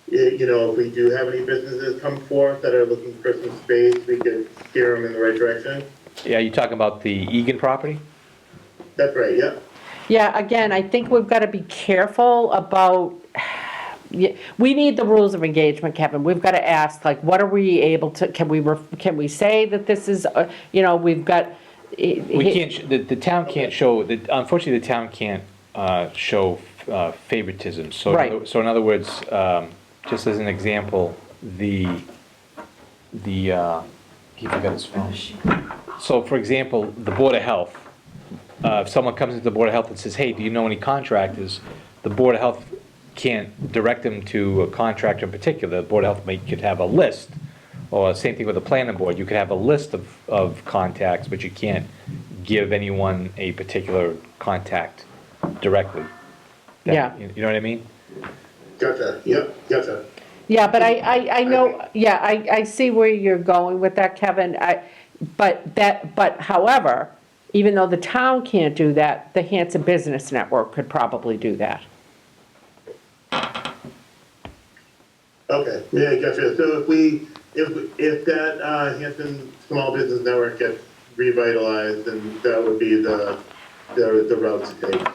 if we do have any businesses come forth that are looking for some space, we can steer them in the right direction? Yeah, you talking about the Egan property? That's right, yeah. Yeah, again, I think we've got to be careful about, we need the rules of engagement, Kevin. We've got to ask, like, what are we able to, can we say that this is, we've got. We can't, the town can't show, unfortunately, the town can't show favoritism. So, Right. So in other words, just as an example, he forgot his phone. So for example, the Board of Health, if someone comes into the Board of Health and says, hey, do you know any contractors? The Board of Health can't direct them to a contractor in particular. The Board of Health could have a list. Or same thing with the planning board, you could have a list of contacts, but you can't give anyone a particular contact directly. Yeah. You know what I mean? Gotcha, yep, gotcha. Yeah, but I know, yeah, I see where you're going with that, Kevin. But however, even though the town can't do that, the Hanson Business Network could probably do that. Okay, yeah, gotcha. So if that Hanson Small Business Network gets revitalized, then that would be the route to take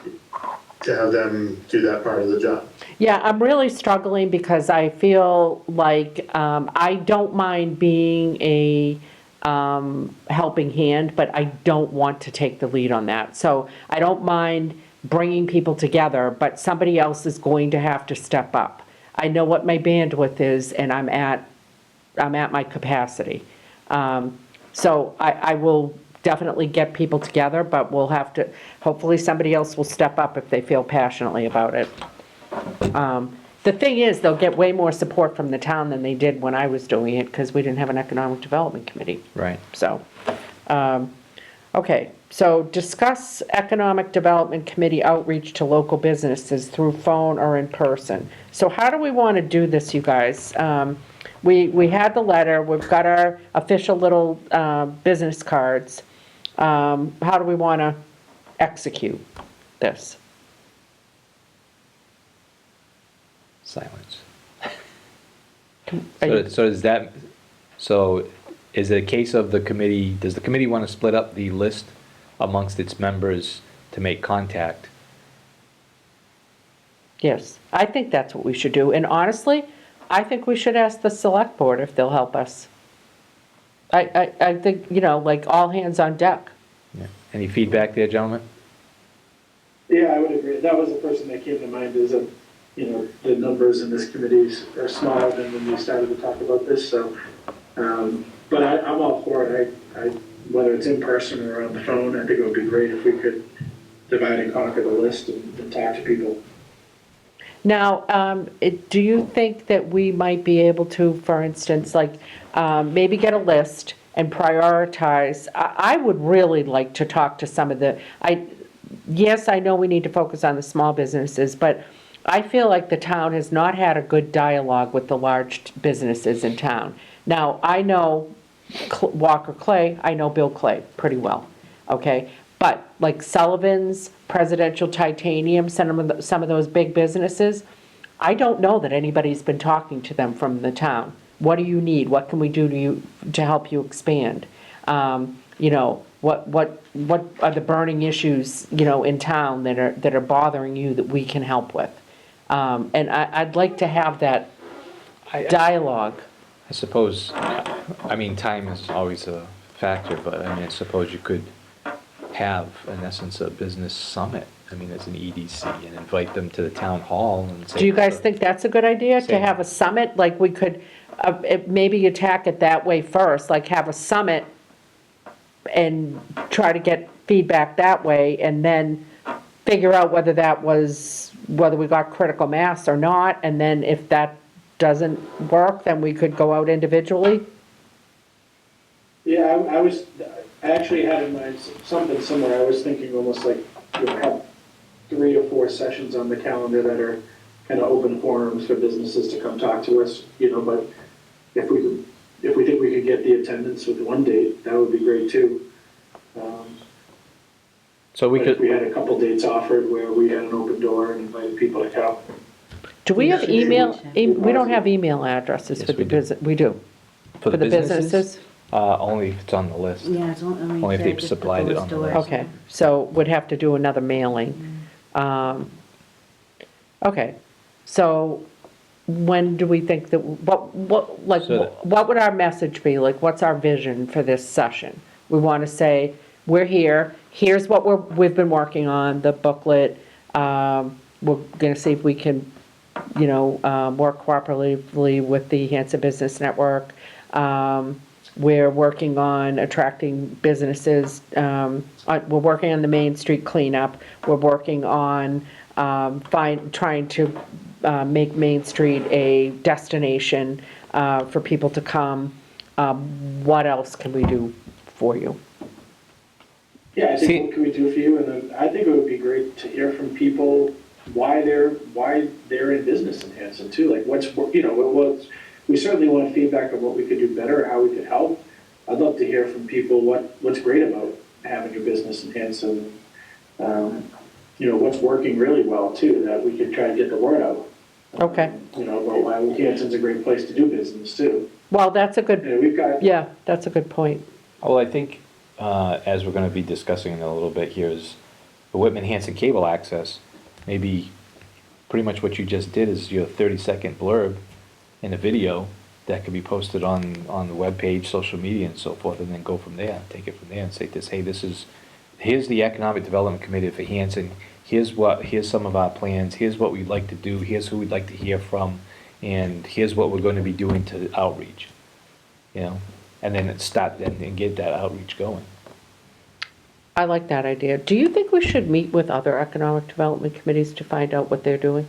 to have them do that part of the job. Yeah, I'm really struggling because I feel like I don't mind being helping hand, but I don't want to take the lead on that. So I don't mind bringing people together, but somebody else is going to have to step up. I know what my bandwidth is, and I'm at my capacity. So I will definitely get people together, but we'll have to, hopefully somebody else will step up if they feel passionately about it. The thing is, they'll get way more support from the town than they did when I was doing it, because we didn't have an economic development committee. Right. So, okay, so discuss economic development committee outreach to local businesses through phone or in person. So how do we want to do this, you guys? We had the letter, we've got our official little business cards. How do we want to execute this? Silence. Are you- So does that, so is it a case of the committee, does the committee want to split up the list amongst its members to make contact? Yes, I think that's what we should do. And honestly, I think we should ask the select board if they'll help us. I think, like all hands on deck. Yeah. Any feedback there, gentlemen? Yeah, I would agree. That was the person that came to mind is that, the numbers in this committee are smaller than when we started to talk about this, so, but I'm all for it. Whether it's in person or on the phone, I think it would be great if we could divide and conquer the list and talk to people. Now, do you think that we might be able to, for instance, like, maybe get a list and prioritize? I would really like to talk to some of yes, I know we need to focus on the small businesses, but I feel like the town has not had a good dialogue with the large businesses in town. Now, I know Walker Clay, I know Bill Clay pretty well, okay? But like Sullivan's, Presidential Titanium, some of those big businesses, I don't know that anybody's been talking to them from the town. What do you need? What can we do to help you expand? What are the burning issues, in town that are bothering you that we can help with? And I'd like to have that dialogue. I suppose, time is always a factor, but I suppose you could have, in essence, a business summit, as an EDC, and invite them to the town hall and say. Do you guys think that's a good idea, to Same. have a summit? Like, we could maybe attack it that way first, like have a summit and try to get feedback that way, and then figure out whether we got critical mass or not, and then if that doesn't work, then we could go out individually? Yeah, I actually had in mind something similar. I was thinking almost like have 3 or 4 sessions on the calendar that are kind of open forums for businesses to come talk to us, but if we think we could get the attendance with one date, that would be great too. So we But if we could, had a couple dates offered where we had an open door and invited people to come. Do we have Yes, email? we do. We don't have email addresses Yes, for the we do. business, we do. for the businesses? businesses? Only if it's on the list. Yeah, it's only. Only if they've supplied it on the list. Okay, so we'd have to do another mailing. Okay, so when do we think that, what would our message be? Like, what's our vision for this session? We want to say, we're here, here's what we've been working on, the booklet. We're going to see if we can, work cooperatively with the Hanson Business Network. We're working on attracting businesses. We're working on the Main Street cleanup. We're working on trying to make Main Street a destination for people to come. What else can we do for you? Yeah, I think what can we do for you? And then I think it would be great to hear from people why they're in business in Hanson too. Like we certainly want feedback on what we could do better, how we could help. I'd love to hear from people what's great about having a business in Hanson. What's working really well too, that we could try to get the word out. Okay. About why Hanson's a great place to do business too. Well, that's a good, We've got. yeah, that's a good point. Well, I think, as we're gonna be discussing in a little bit here, is the Whitman-Hanson cable access. Maybe pretty much what you just did is your 30-second blurb in a video that could be posted on the webpage, social media and so forth, and then go from there, take it from there and say this, hey, here's the Economic Development Committee for Hanson, here's some of our plans, here's what we'd like to do, here's who we'd like to hear from, and here's what we're gonna be doing to outreach, you know? And then start and get that outreach going. I like that idea. Do you think we should meet with other economic development committees to find out what they're doing?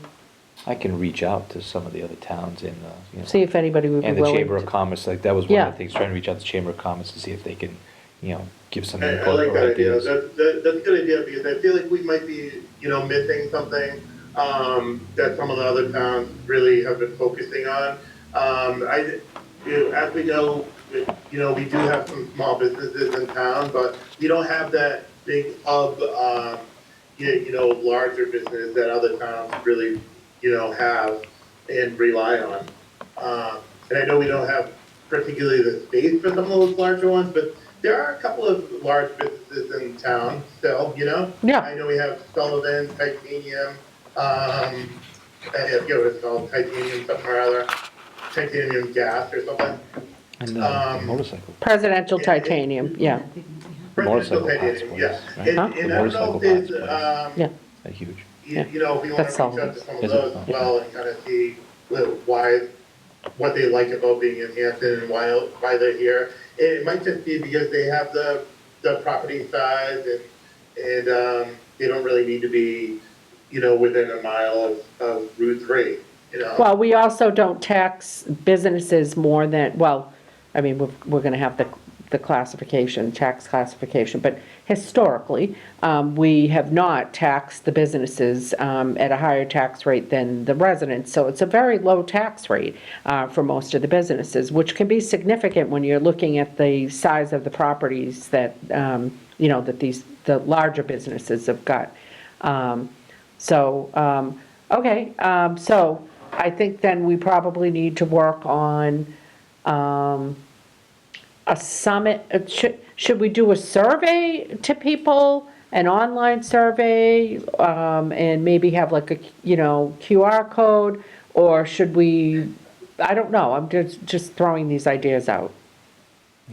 I can reach out to some of the other towns in, you know. See if anybody would be And the willing Chamber of to- Commerce, like, that was one Yeah. of the things, trying to reach out to the Chamber of Commerce to see if they can, you know, give some I input like or that idea. ideas. That's a good idea because I feel like we might be, missing something that some of the other towns really have been focusing on. As we know, we do have some small businesses in town, but we don't have that big hub, larger business that other towns really, have and rely on. And I know we don't have particularly the space for some of those larger ones, but there are a couple of large businesses in town still, Yeah. I know we have Sullivan, Titanium, I forget what it's called, Titanium something or other, Titanium Gas or something. And motorcycle. Presidential Yeah, titanium, yeah, Presidential Motorcycle parts Titanium, place, yeah. right? And, Huh? and I don't know Motorcycle if there's, parts yeah. They're huge. if you want to That's reach out Sullivan. to some of Is it? those as well and kind of see what they like about being in Hampton and why they're here. It might just be because they have the property size and they don't really need to be, within a mile of Route 3, Well, we also don't tax businesses more than, well, I mean, we're gonna have the classification, tax classification, but historically, we have not taxed the businesses at a higher tax rate than the residents. So it's a very low tax rate for most of the businesses, which can be significant when you're looking at the size of the properties that, that the larger businesses have got. Okay, so I think then we probably need to work on a summit. Should we do a survey to people, an online survey, and maybe have like a, QR code? Or should we, I don't know, I'm just throwing these ideas out.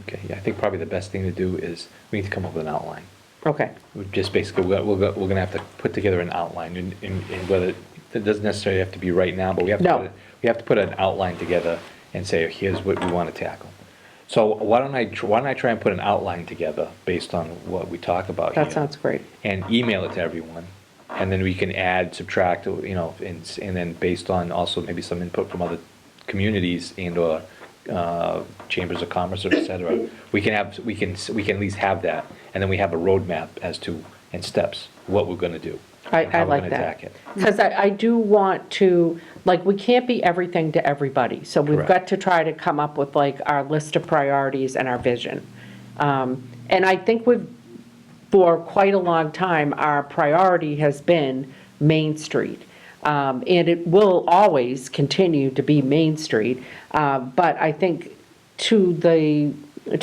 Okay, yeah, I think probably the best thing to do is, we need to come up with an outline. Okay, We just basically, we're gonna have to put together an outline, and whether, it doesn't necessarily have to be right now, but we have to No. we have to put an outline together and say, here's what we wanna tackle. So why don't I try and put an outline together based on what we talk about here? that sounds great. And email it to everyone, and then we can add, subtract, and then based on also maybe some input from other communities and/or chambers of commerce, or et cetera, we can at least have that, and then we have a roadmap as to, and steps, what we're gonna do. and how I we're like gonna that. attack it. Because I do want to, like, we can't be everything to everybody. So we've Correct. got to try to come up with like our list of priorities and our vision. And I think for quite a long time, our priority has been Main Street. And it will always continue to be Main Street. But I think to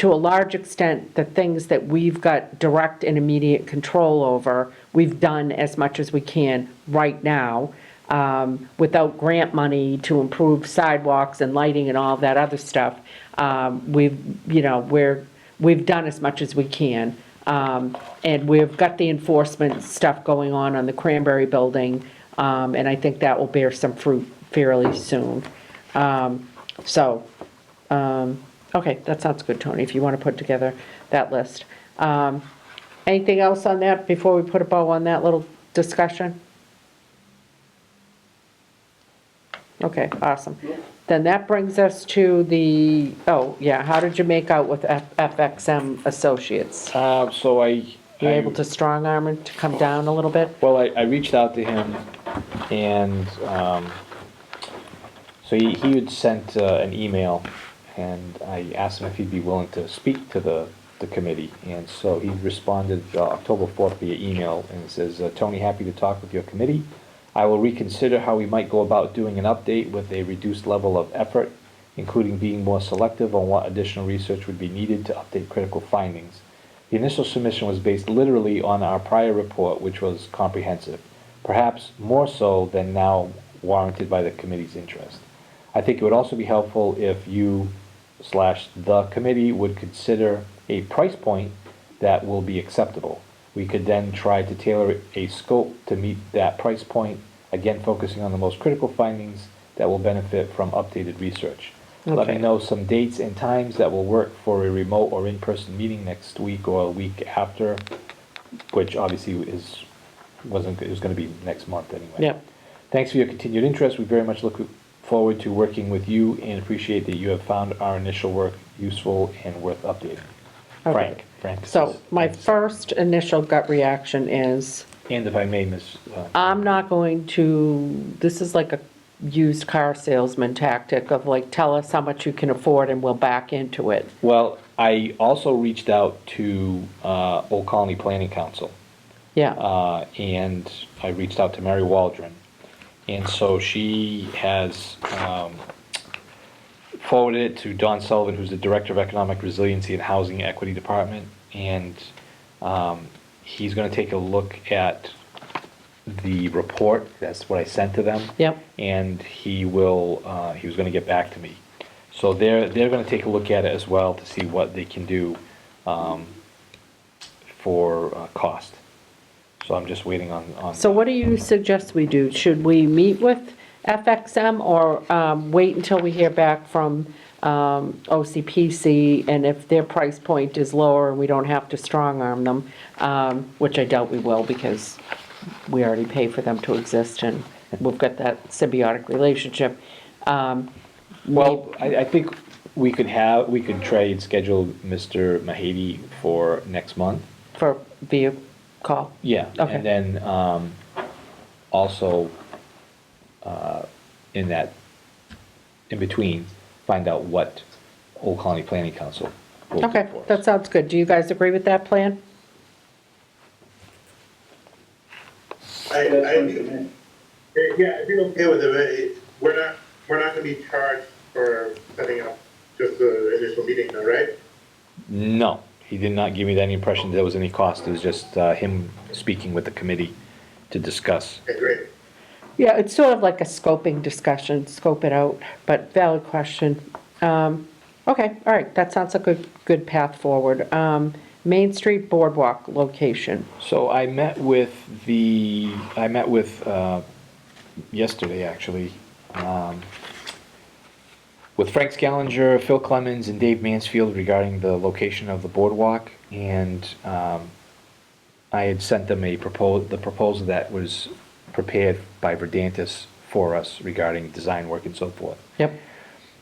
a large extent, the things that we've got direct and immediate control over, we've done as much as we can right now, without grant money to improve sidewalks and lighting and all that other stuff. We've done as much as we can. And we've got the enforcement stuff going on the Cranberry Building, and I think that will bear some fruit fairly soon. Okay, that sounds good, Tony, if you want to put together that list. Anything else on that before we put a bow on that little discussion? Okay, awesome. Then that brings us to how did you make out with FXM Associates? So You able to strong arm him to come down a little bit? Well, I reached out to him, and so he had sent an email, and I asked him if he'd be willing to speak to the committee. And so he responded October 4th via email, and it says, Tony, happy to talk with your committee. I will reconsider how we might go about doing an update with a reduced level of effort, including being more selective on what additional research would be needed to update critical findings. The initial submission was based literally on our prior report, which was comprehensive, perhaps more so than now warranted by the committee's interest. I think it would also be helpful if you slash the committee would consider a price point that will be acceptable. We could then try to tailor a scope to meet that price point, again, focusing on the most critical findings that will benefit from updated research. Let me Okay. know some dates and times that will work for a remote or in-person meeting next week or a week after, which obviously it was gonna be next month anyway. Yep. Thanks for your continued interest. We very much look forward to working with you and appreciate that you have found our initial work useful and worth updating. Okay. Frank. So my first initial gut reaction is, And if I may, Miss, I'm not going to, this is like a used car salesman tactic of like, tell us how much you can afford and we'll back into it. well, I also reached out to Old Colony Planning Council. Yeah, And I reached out to Mary Waldron. And so she has forwarded it to Don Sullivan, who's the Director of Economic Resiliency and Housing Equity Department. And he's gonna take a look at the report, that's what I sent to them. yep, And he was gonna get back to me. So they're gonna take a look at it as well to see what they can do for cost. So I'm just waiting on. so what do you suggest we do? Should we meet with FXM or wait until we hear back from OCPC, and if their price point is lower, we don't have to strong arm them, which I doubt we will, because we already pay for them to exist, and we've got that symbiotic relationship. Well, I think we could try and schedule Mr. Mahady for next month. For via call? Yeah. Okay. And then also in between, find out what Old Colony Planning Council will do Okay, for us. that sounds good. Do you guys agree with that plan? I think, yeah, I'd be okay with it. We're not gonna be charged for setting up just the initial meeting though, right? No, he did not give me that impression there was any cost. It was just him speaking with the committee to discuss. Okay, great. Yeah, it's sort of like a scoping discussion, scope it out, but valid question. Okay, all right, that sounds like a good path forward. Main Street Boardwalk location. So I met with yesterday, actually, with Frank Scallinger, Phil Clemens, and Dave Mansfield regarding the location of the boardwalk. And I had sent them the proposal that was prepared by Verdantis for us regarding design work and so forth. Yep.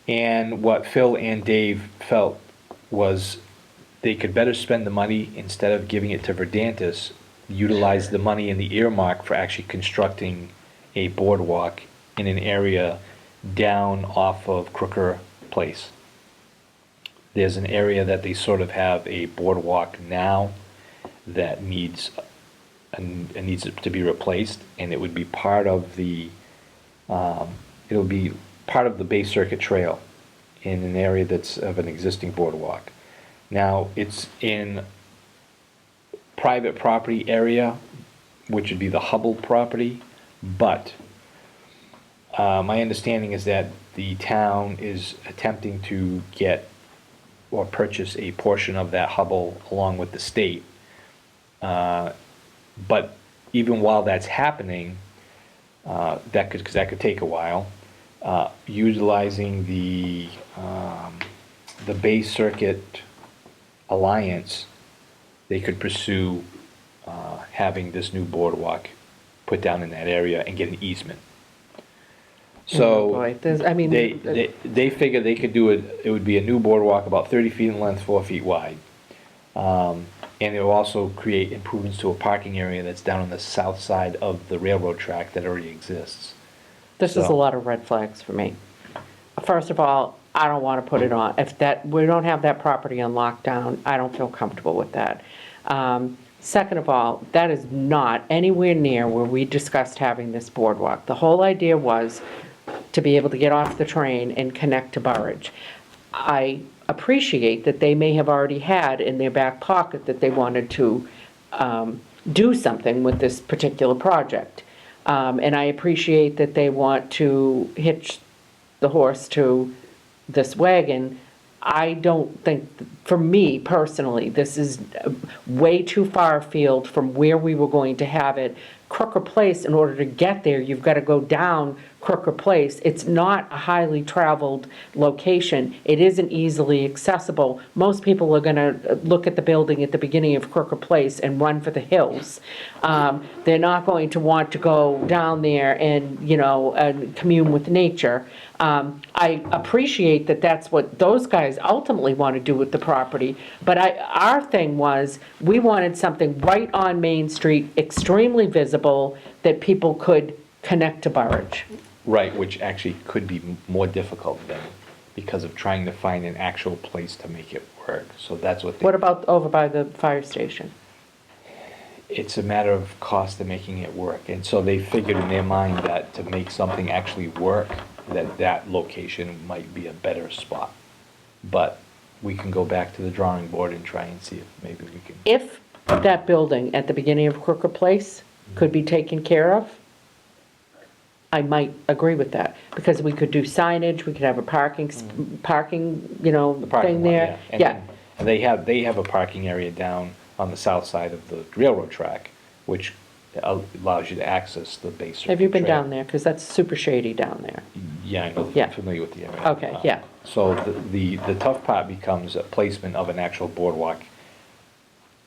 And what Phil and Dave felt was they could better spend the money instead of giving it to Verdantis, utilize the money in the earmark for actually constructing a boardwalk in an area down off of Crooker Place. There's an area that they sort of have a boardwalk now that needs to be replaced, and it would be part of the Bay Circuit Trail in an area that's of an existing boardwalk. Now, it's in private property area, which would be the Hubble property, but my understanding is that the town is attempting to get or purchase a portion of that Hubble along with the state. But even while that's happening, because that could take a while, utilizing the Bay Circuit Alliance, they could pursue having this new boardwalk put down in that area and get an easement. Oh, So boy, I mean, they figure they could do it. It would be a new boardwalk about 30 feet in length, 4 feet wide, and it will also create improvements to a parking area that's down on the south side of the railroad track that already exists. this is a so- lot of red flags for me. First of all, I don't want to put it on, we don't have that property on lockdown, I don't feel comfortable with that. Second of all, that is not anywhere near where we discussed having this boardwalk. The whole idea was to be able to get off the train and connect to Burridge. I appreciate that they may have already had in their back pocket that they wanted to do something with this particular project. And I appreciate that they want to hitch the horse to this wagon. I don't think, for me personally, this is way too far afield from where we were going to have it. Crooker Place, in order to get there, you've got to go down Crooker Place. It's not a highly traveled location. It isn't easily accessible. Most people are going to look at the building at the beginning of Crooker Place and run for the hills. They're not going to want to go down there and, and commune with nature. I appreciate that that's what those guys ultimately want to do with the property, but our thing was, we wanted something right on Main Street, extremely visible, that people could connect to Burridge. Right, which actually could be more difficult then, because of trying to find an actual place to make it work. So that's what they. What about over by the fire station? It's a matter of cost of making it work, and so they figured in their mind that to make something actually work, that location might be a better spot. But we can go back to the drawing board and try and see if maybe we can. If that building at the beginning of Crooker Place could be taken care of, I might agree with that, because we could do signage, we could have a parking, The thing parking lot, there. Yeah, And they have a parking area down on the south side of the railroad track, which allows you to access the base. have you been trail. down there? Because that's super shady down there. Yeah, I know, Yeah. I'm familiar with the area. Okay, yeah. So the tough part becomes a placement of an actual boardwalk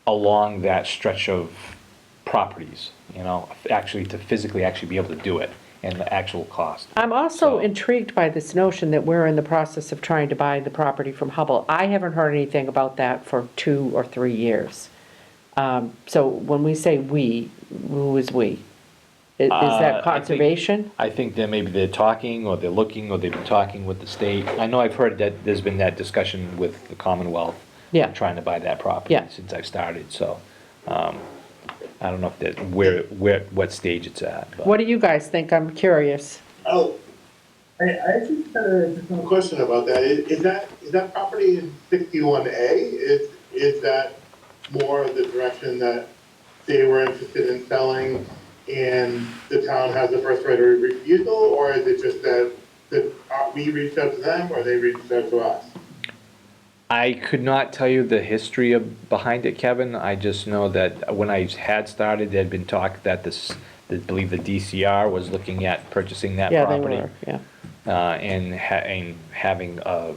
along that stretch of properties, actually to physically actually be able to do it, and the actual cost. I'm also So- intrigued by this notion that we're in the process of trying to buy the property from Hubble. I haven't heard anything about that for 2 or 3 years. So when we say we, who is we? Is I that think- conservation? I think that maybe they're talking, or they're looking, or they've been talking with the state. I know I've heard that there's been that discussion with the Commonwealth. Yeah. Trying to buy that property Yeah. since I've started, so, I don't know if that, what stage it's at. but- What do you guys think? I'm curious. Oh, I actually had a question about that. Is that property in 61A? Is that more the direction that they were interested in selling and the town has the first right of refusal? Or is it just that we reached out to them or they reached out to us? I could not tell you the history behind it, Kevin. I just know that when I had started, there had been talk that I believe the DCR was looking at purchasing that Yeah, they property. were, yeah. And having a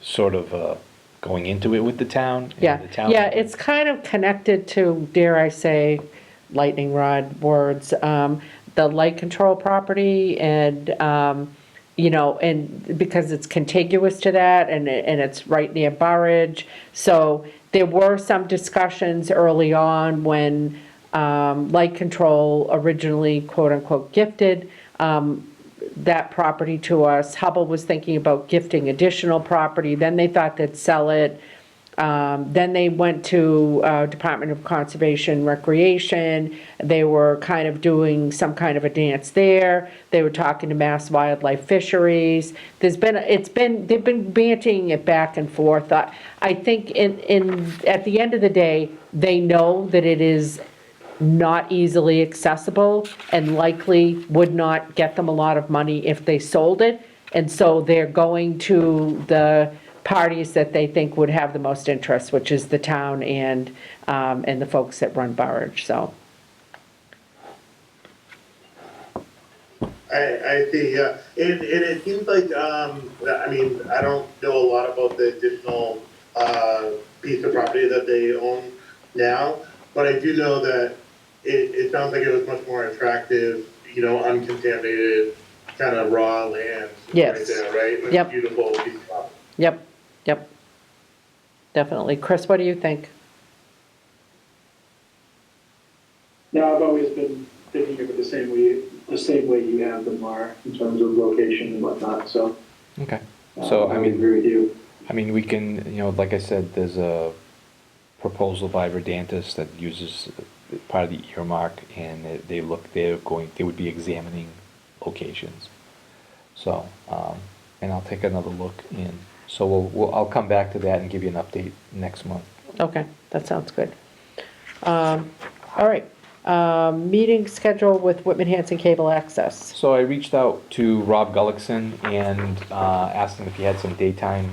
sort of going into it with the town. and Yeah, the town- yeah, it's kind of connected to, dare I say, lightning rod words, the light control property and, and because it's contiguous to that and it's right near Burridge. So there were some discussions early on when light control originally quote-unquote gifted that property to us. Hubble was thinking about gifting additional property, then they thought they'd sell it. Then they went to Department of Conservation Recreation. They were kind of doing some kind of a dance there. They were talking to Mass Wildlife Fisheries. They've been banting it back and forth. I think at the end of the day, they know that it is not easily accessible and likely would not get them a lot of money if they sold it. And so they're going to the parties that they think would have the most interest, which is the town and the folks that run Burridge, so. I see, yeah. And it seems like, I don't know a lot about the additional piece of property that they own now, but I do know that it sounds like it was much more attractive, uncontaminated, kind of raw land. Yes. Right there, right? It's a Yep. beautiful piece of property. Yep, definitely. Chris, what do you think? No, I've always been thinking of it the same way you have them are in terms of location and whatnot, so. Okay, so, I agree with you. we can, like I said, there's a proposal by Verdantis that uses part of the earmark, and they would be examining locations. So, and I'll take another look in. So I'll come back to that and give you an update next month. Okay, that sounds good. All right, Meeting schedule with Whitman Hanson Cable Access. So I reached out to Rob Gullickson and asked him if he had some daytime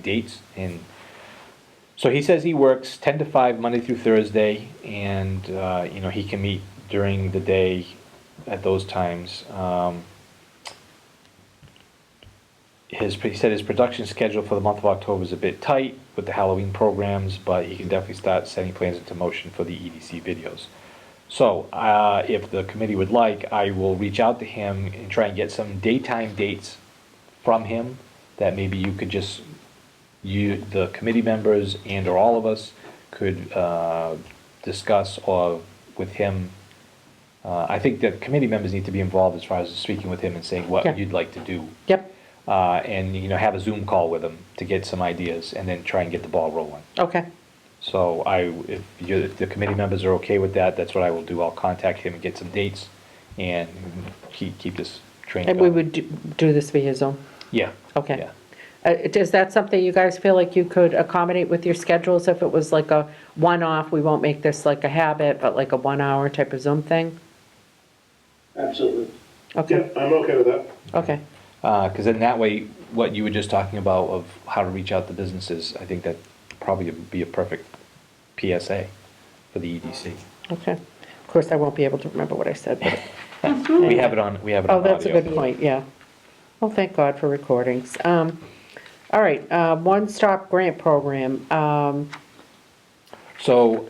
dates. And so he says he works 10 to 5 Monday through Thursday, and he can meet during the day at those times. He said his production schedule for the month of October is a bit tight with the Halloween programs, but he can definitely start setting plans into motion for the EDC videos. So, if the committee would like, I will reach out to him and try and get some daytime dates from him that maybe you could just, the committee members and or all of us could discuss, or with him. I think that committee members need to be involved as far as speaking with him and saying what Yeah. you'd like to do. Yep, And have a Zoom call with him to get some ideas and then try and get the ball rolling. okay, So if the committee members are okay with that, that's what I will do. I'll contact him and get some dates and keep this train going. and we would do this via Zoom? Yeah. Okay. Yeah. Is that something you guys feel like you could accommodate with your schedules if it was like a one-off, we won't make this like a habit, but like a 1 hour type of Zoom thing? Absolutely. Okay, I'm okay with that. okay, Because then that way, what you were just talking about of how to reach out to businesses, I think that probably would be a perfect PSA for the EDC. okay. Of course, I won't be able to remember what I said, but, We have it on oh, audio. that's a good point, yeah. Well, thank God for recordings. All right, one-stop grant program. So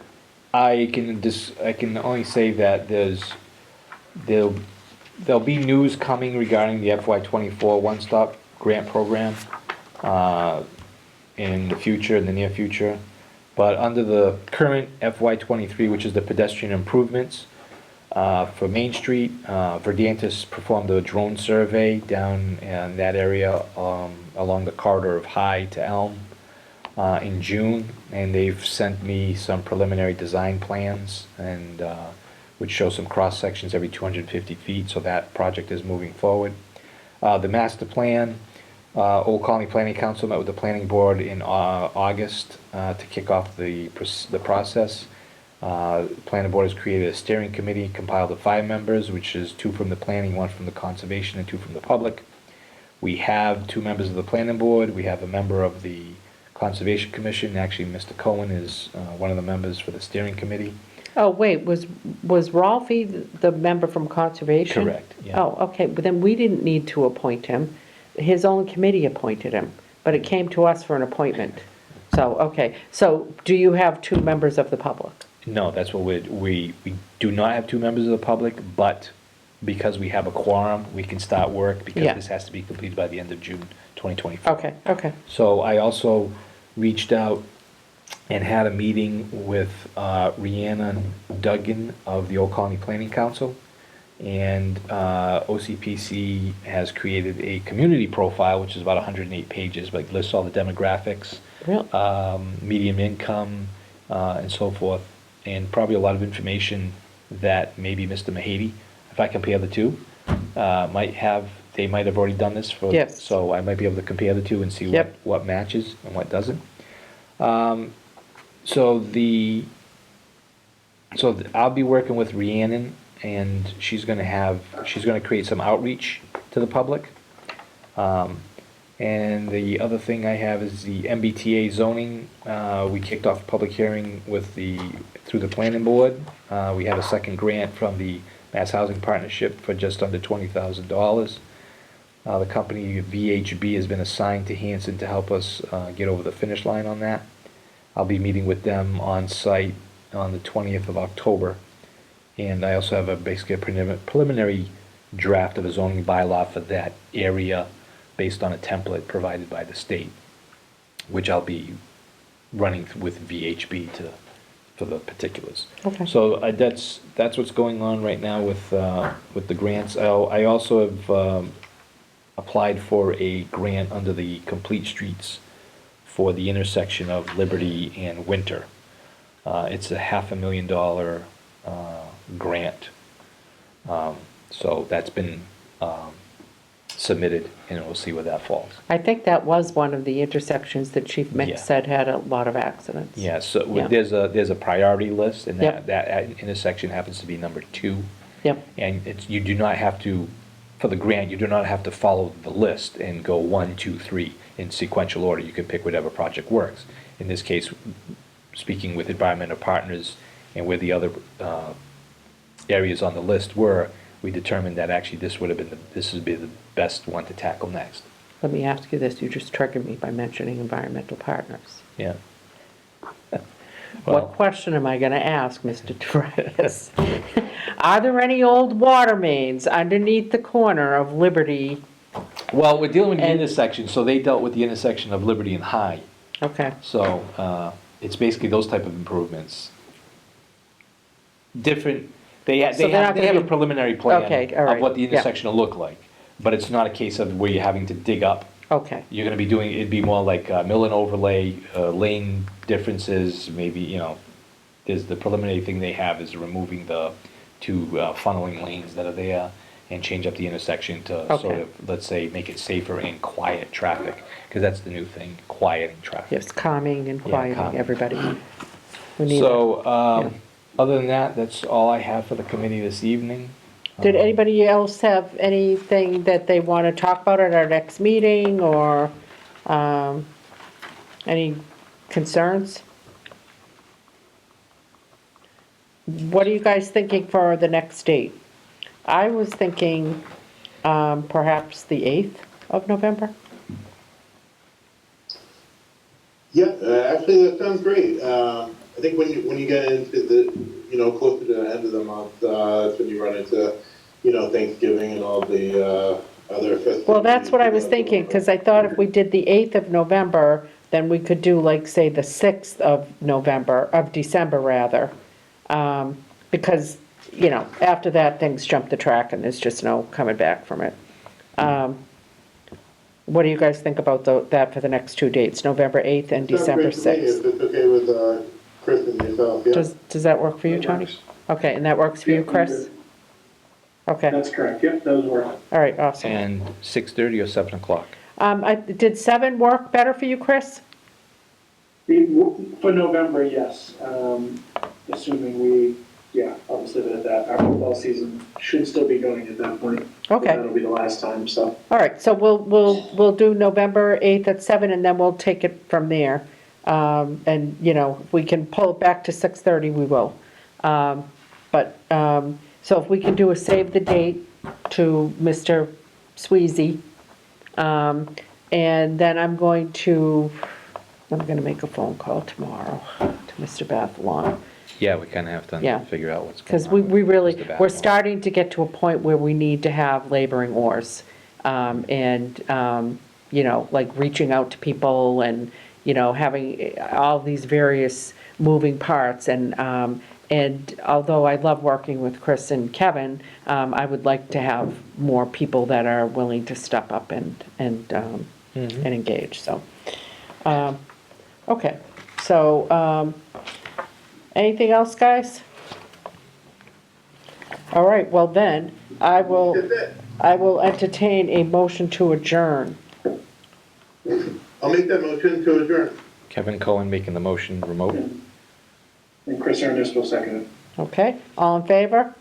I can only say that there'll be news coming regarding the FY24 One-Stop Grant Program in the near future. But under the current FY23, which is the pedestrian improvements, for Main Street, Verdantis performed a drone survey down in that area along the corridor of High to Elm in June, and they've sent me some preliminary design plans and which show some cross sections every 250 feet. So that project is moving forward. The master plan, Old Colony Planning Council met with the planning board in August to kick off the process. The planning board has created a steering committee compiled of 5 members, which is 2 from the planning, 1 from the conservation, and 2 from the public. We have 2 members of the planning board. We have a member of the conservation commission. Actually, Mr. Cohen is one of the members for the steering committee. Oh, wait, was Rolfie the member from Conservation? Correct, yeah. Oh, okay, but then we didn't need to appoint him. His own committee appointed him, but it came to us for an appointment. So, okay, so do you have 2 members of the public? No, that's what we do not have 2 members of the public, but because we have a quorum, we can start work because Yeah. this has to be completed by the end of June 2024. Okay, okay, So I also reached out and had a meeting with Rhiannon Duggan of the Old Colony Planning Council. And OCPC has created a community profile, which is about 108 pages, but lists all the demographics, Really? medium income, and so forth, and probably a lot of information that maybe Mr. Mahady, if I compare the two, they might have already done this for. Yes. So I might be able to compare the two and see Yep. what matches and what doesn't. So I'll be working with Rhiannon, and she's gonna create some outreach to the public. And the other thing I have is the MBTA zoning. We kicked off a public hearing through the planning board. We had a second grant from the Mass Housing Partnership for just under $20,000. The company VHB has been assigned to Hanson to help us get over the finish line on that. I'll be meeting with them on site on the 20th of October. And I also have basically a preliminary draft of a zoning bylaw for that area based on a template provided by the state, which I'll be running with VHB for the particulars. okay. So that's what's going on right now with the grants. I also have applied for a grant under the Complete Streets for the intersection of Liberty and Winter. It's a $500,000 grant. So that's been submitted, and we'll see where that falls. I think that was one of the intersections that Chief Yeah. Mix said had a lot of accidents. Yeah, so Yeah. there's a priority list, and Yep. that intersection happens to be number 2. Yep, And you do not have to, for the grant, you do not have to follow the list and go 1, 2, 3 in sequential order. You can pick whatever project works. In this case, speaking with environmental partners and where the other areas on the list were, we determined that actually this would be the best one to tackle next. let me ask you this, you just triggered me by mentioning environmental partners. Yeah. What Well, question am I gonna ask, Mr. Darius? Are there any old water mains underneath the corner of Liberty? well, we're dealing with the And- intersection, so they dealt with the intersection of Liberty and High. Okay, So, it's basically those type of improvements. Different, So they're not they have gonna a be- preliminary plan Okay, all of right, what the yeah. intersection will look like. But it's not a case of where you're having to dig up. okay, You're gonna be doing, it'd be more like mill and overlay, lane differences, maybe, there's the preliminary thing they have is removing the 2 funneling lanes that are there and change up the intersection to sort Okay. of, let's say, make it safer and quiet traffic, because that's the new thing, quieting traffic. yes, calming and Yeah, quieting calming. everybody. We need So, Yeah. other than that, that's all I have for the committee this evening. Did anybody else have anything that they want to talk about at our next meeting, or any concerns? What are you guys thinking for the next date? I was thinking perhaps the 8th of November? Yeah, actually, that sounds great. I think when you get into the, closer to the end of the month, that's when you run into, Thanksgiving and all the other festivities. Well, that's what I was thinking, because I thought if we did the 8th of November, then we could do, like, say, the 6th of December, rather. Because, after that, things jump the track and there's just no coming back from it. What do you guys think about that for the next 2 dates, November 8th and Sounds December great to me, 6th? If it's okay with Chris and yourself, yeah. Does that work for you, That Tony? works. Okay, and that works for you, Yeah, I'm Chris? good. Okay, That's correct, yep, those work. all right, awesome. And 6:30 or 7 o'clock? Did 7 work better for you, Chris? For November, yes, assuming obviously that our football season should still be going at that point. Okay. That'll be the last time, so. All right, so we'll do November 8th at 7, and then we'll take it from there. And, if we can pull it back to 6:30, we will. So if we can do a save the date to Mr. Sweezy, and then I'm going to make a phone call tomorrow to Mr. Bathalon. Yeah, we kind of have Yeah. to figure out what's going Because on. we with really, Mr. we're Batmore. starting to get to a point where we need to have laboring oars. Like reaching out to people and, having all these various moving parts. And although I love working with Chris and Kevin, I would like to have more people that are willing to step up and engage, so. Okay, so, anything else, guys? All right, well then, I will entertain a motion to adjourn. I'll make that motion to adjourn. Kevin Cohen making the motion remote. And Chris Ernest will second it. Okay, all in favor?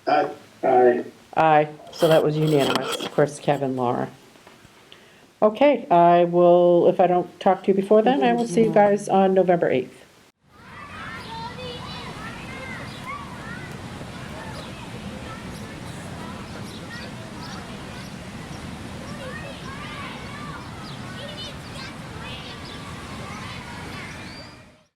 Aye. Aye. Aye, so that was unanimous, Chris, Kevin, Laura. Okay, I will, if I don't talk to you before then, I will see you guys on November 8th.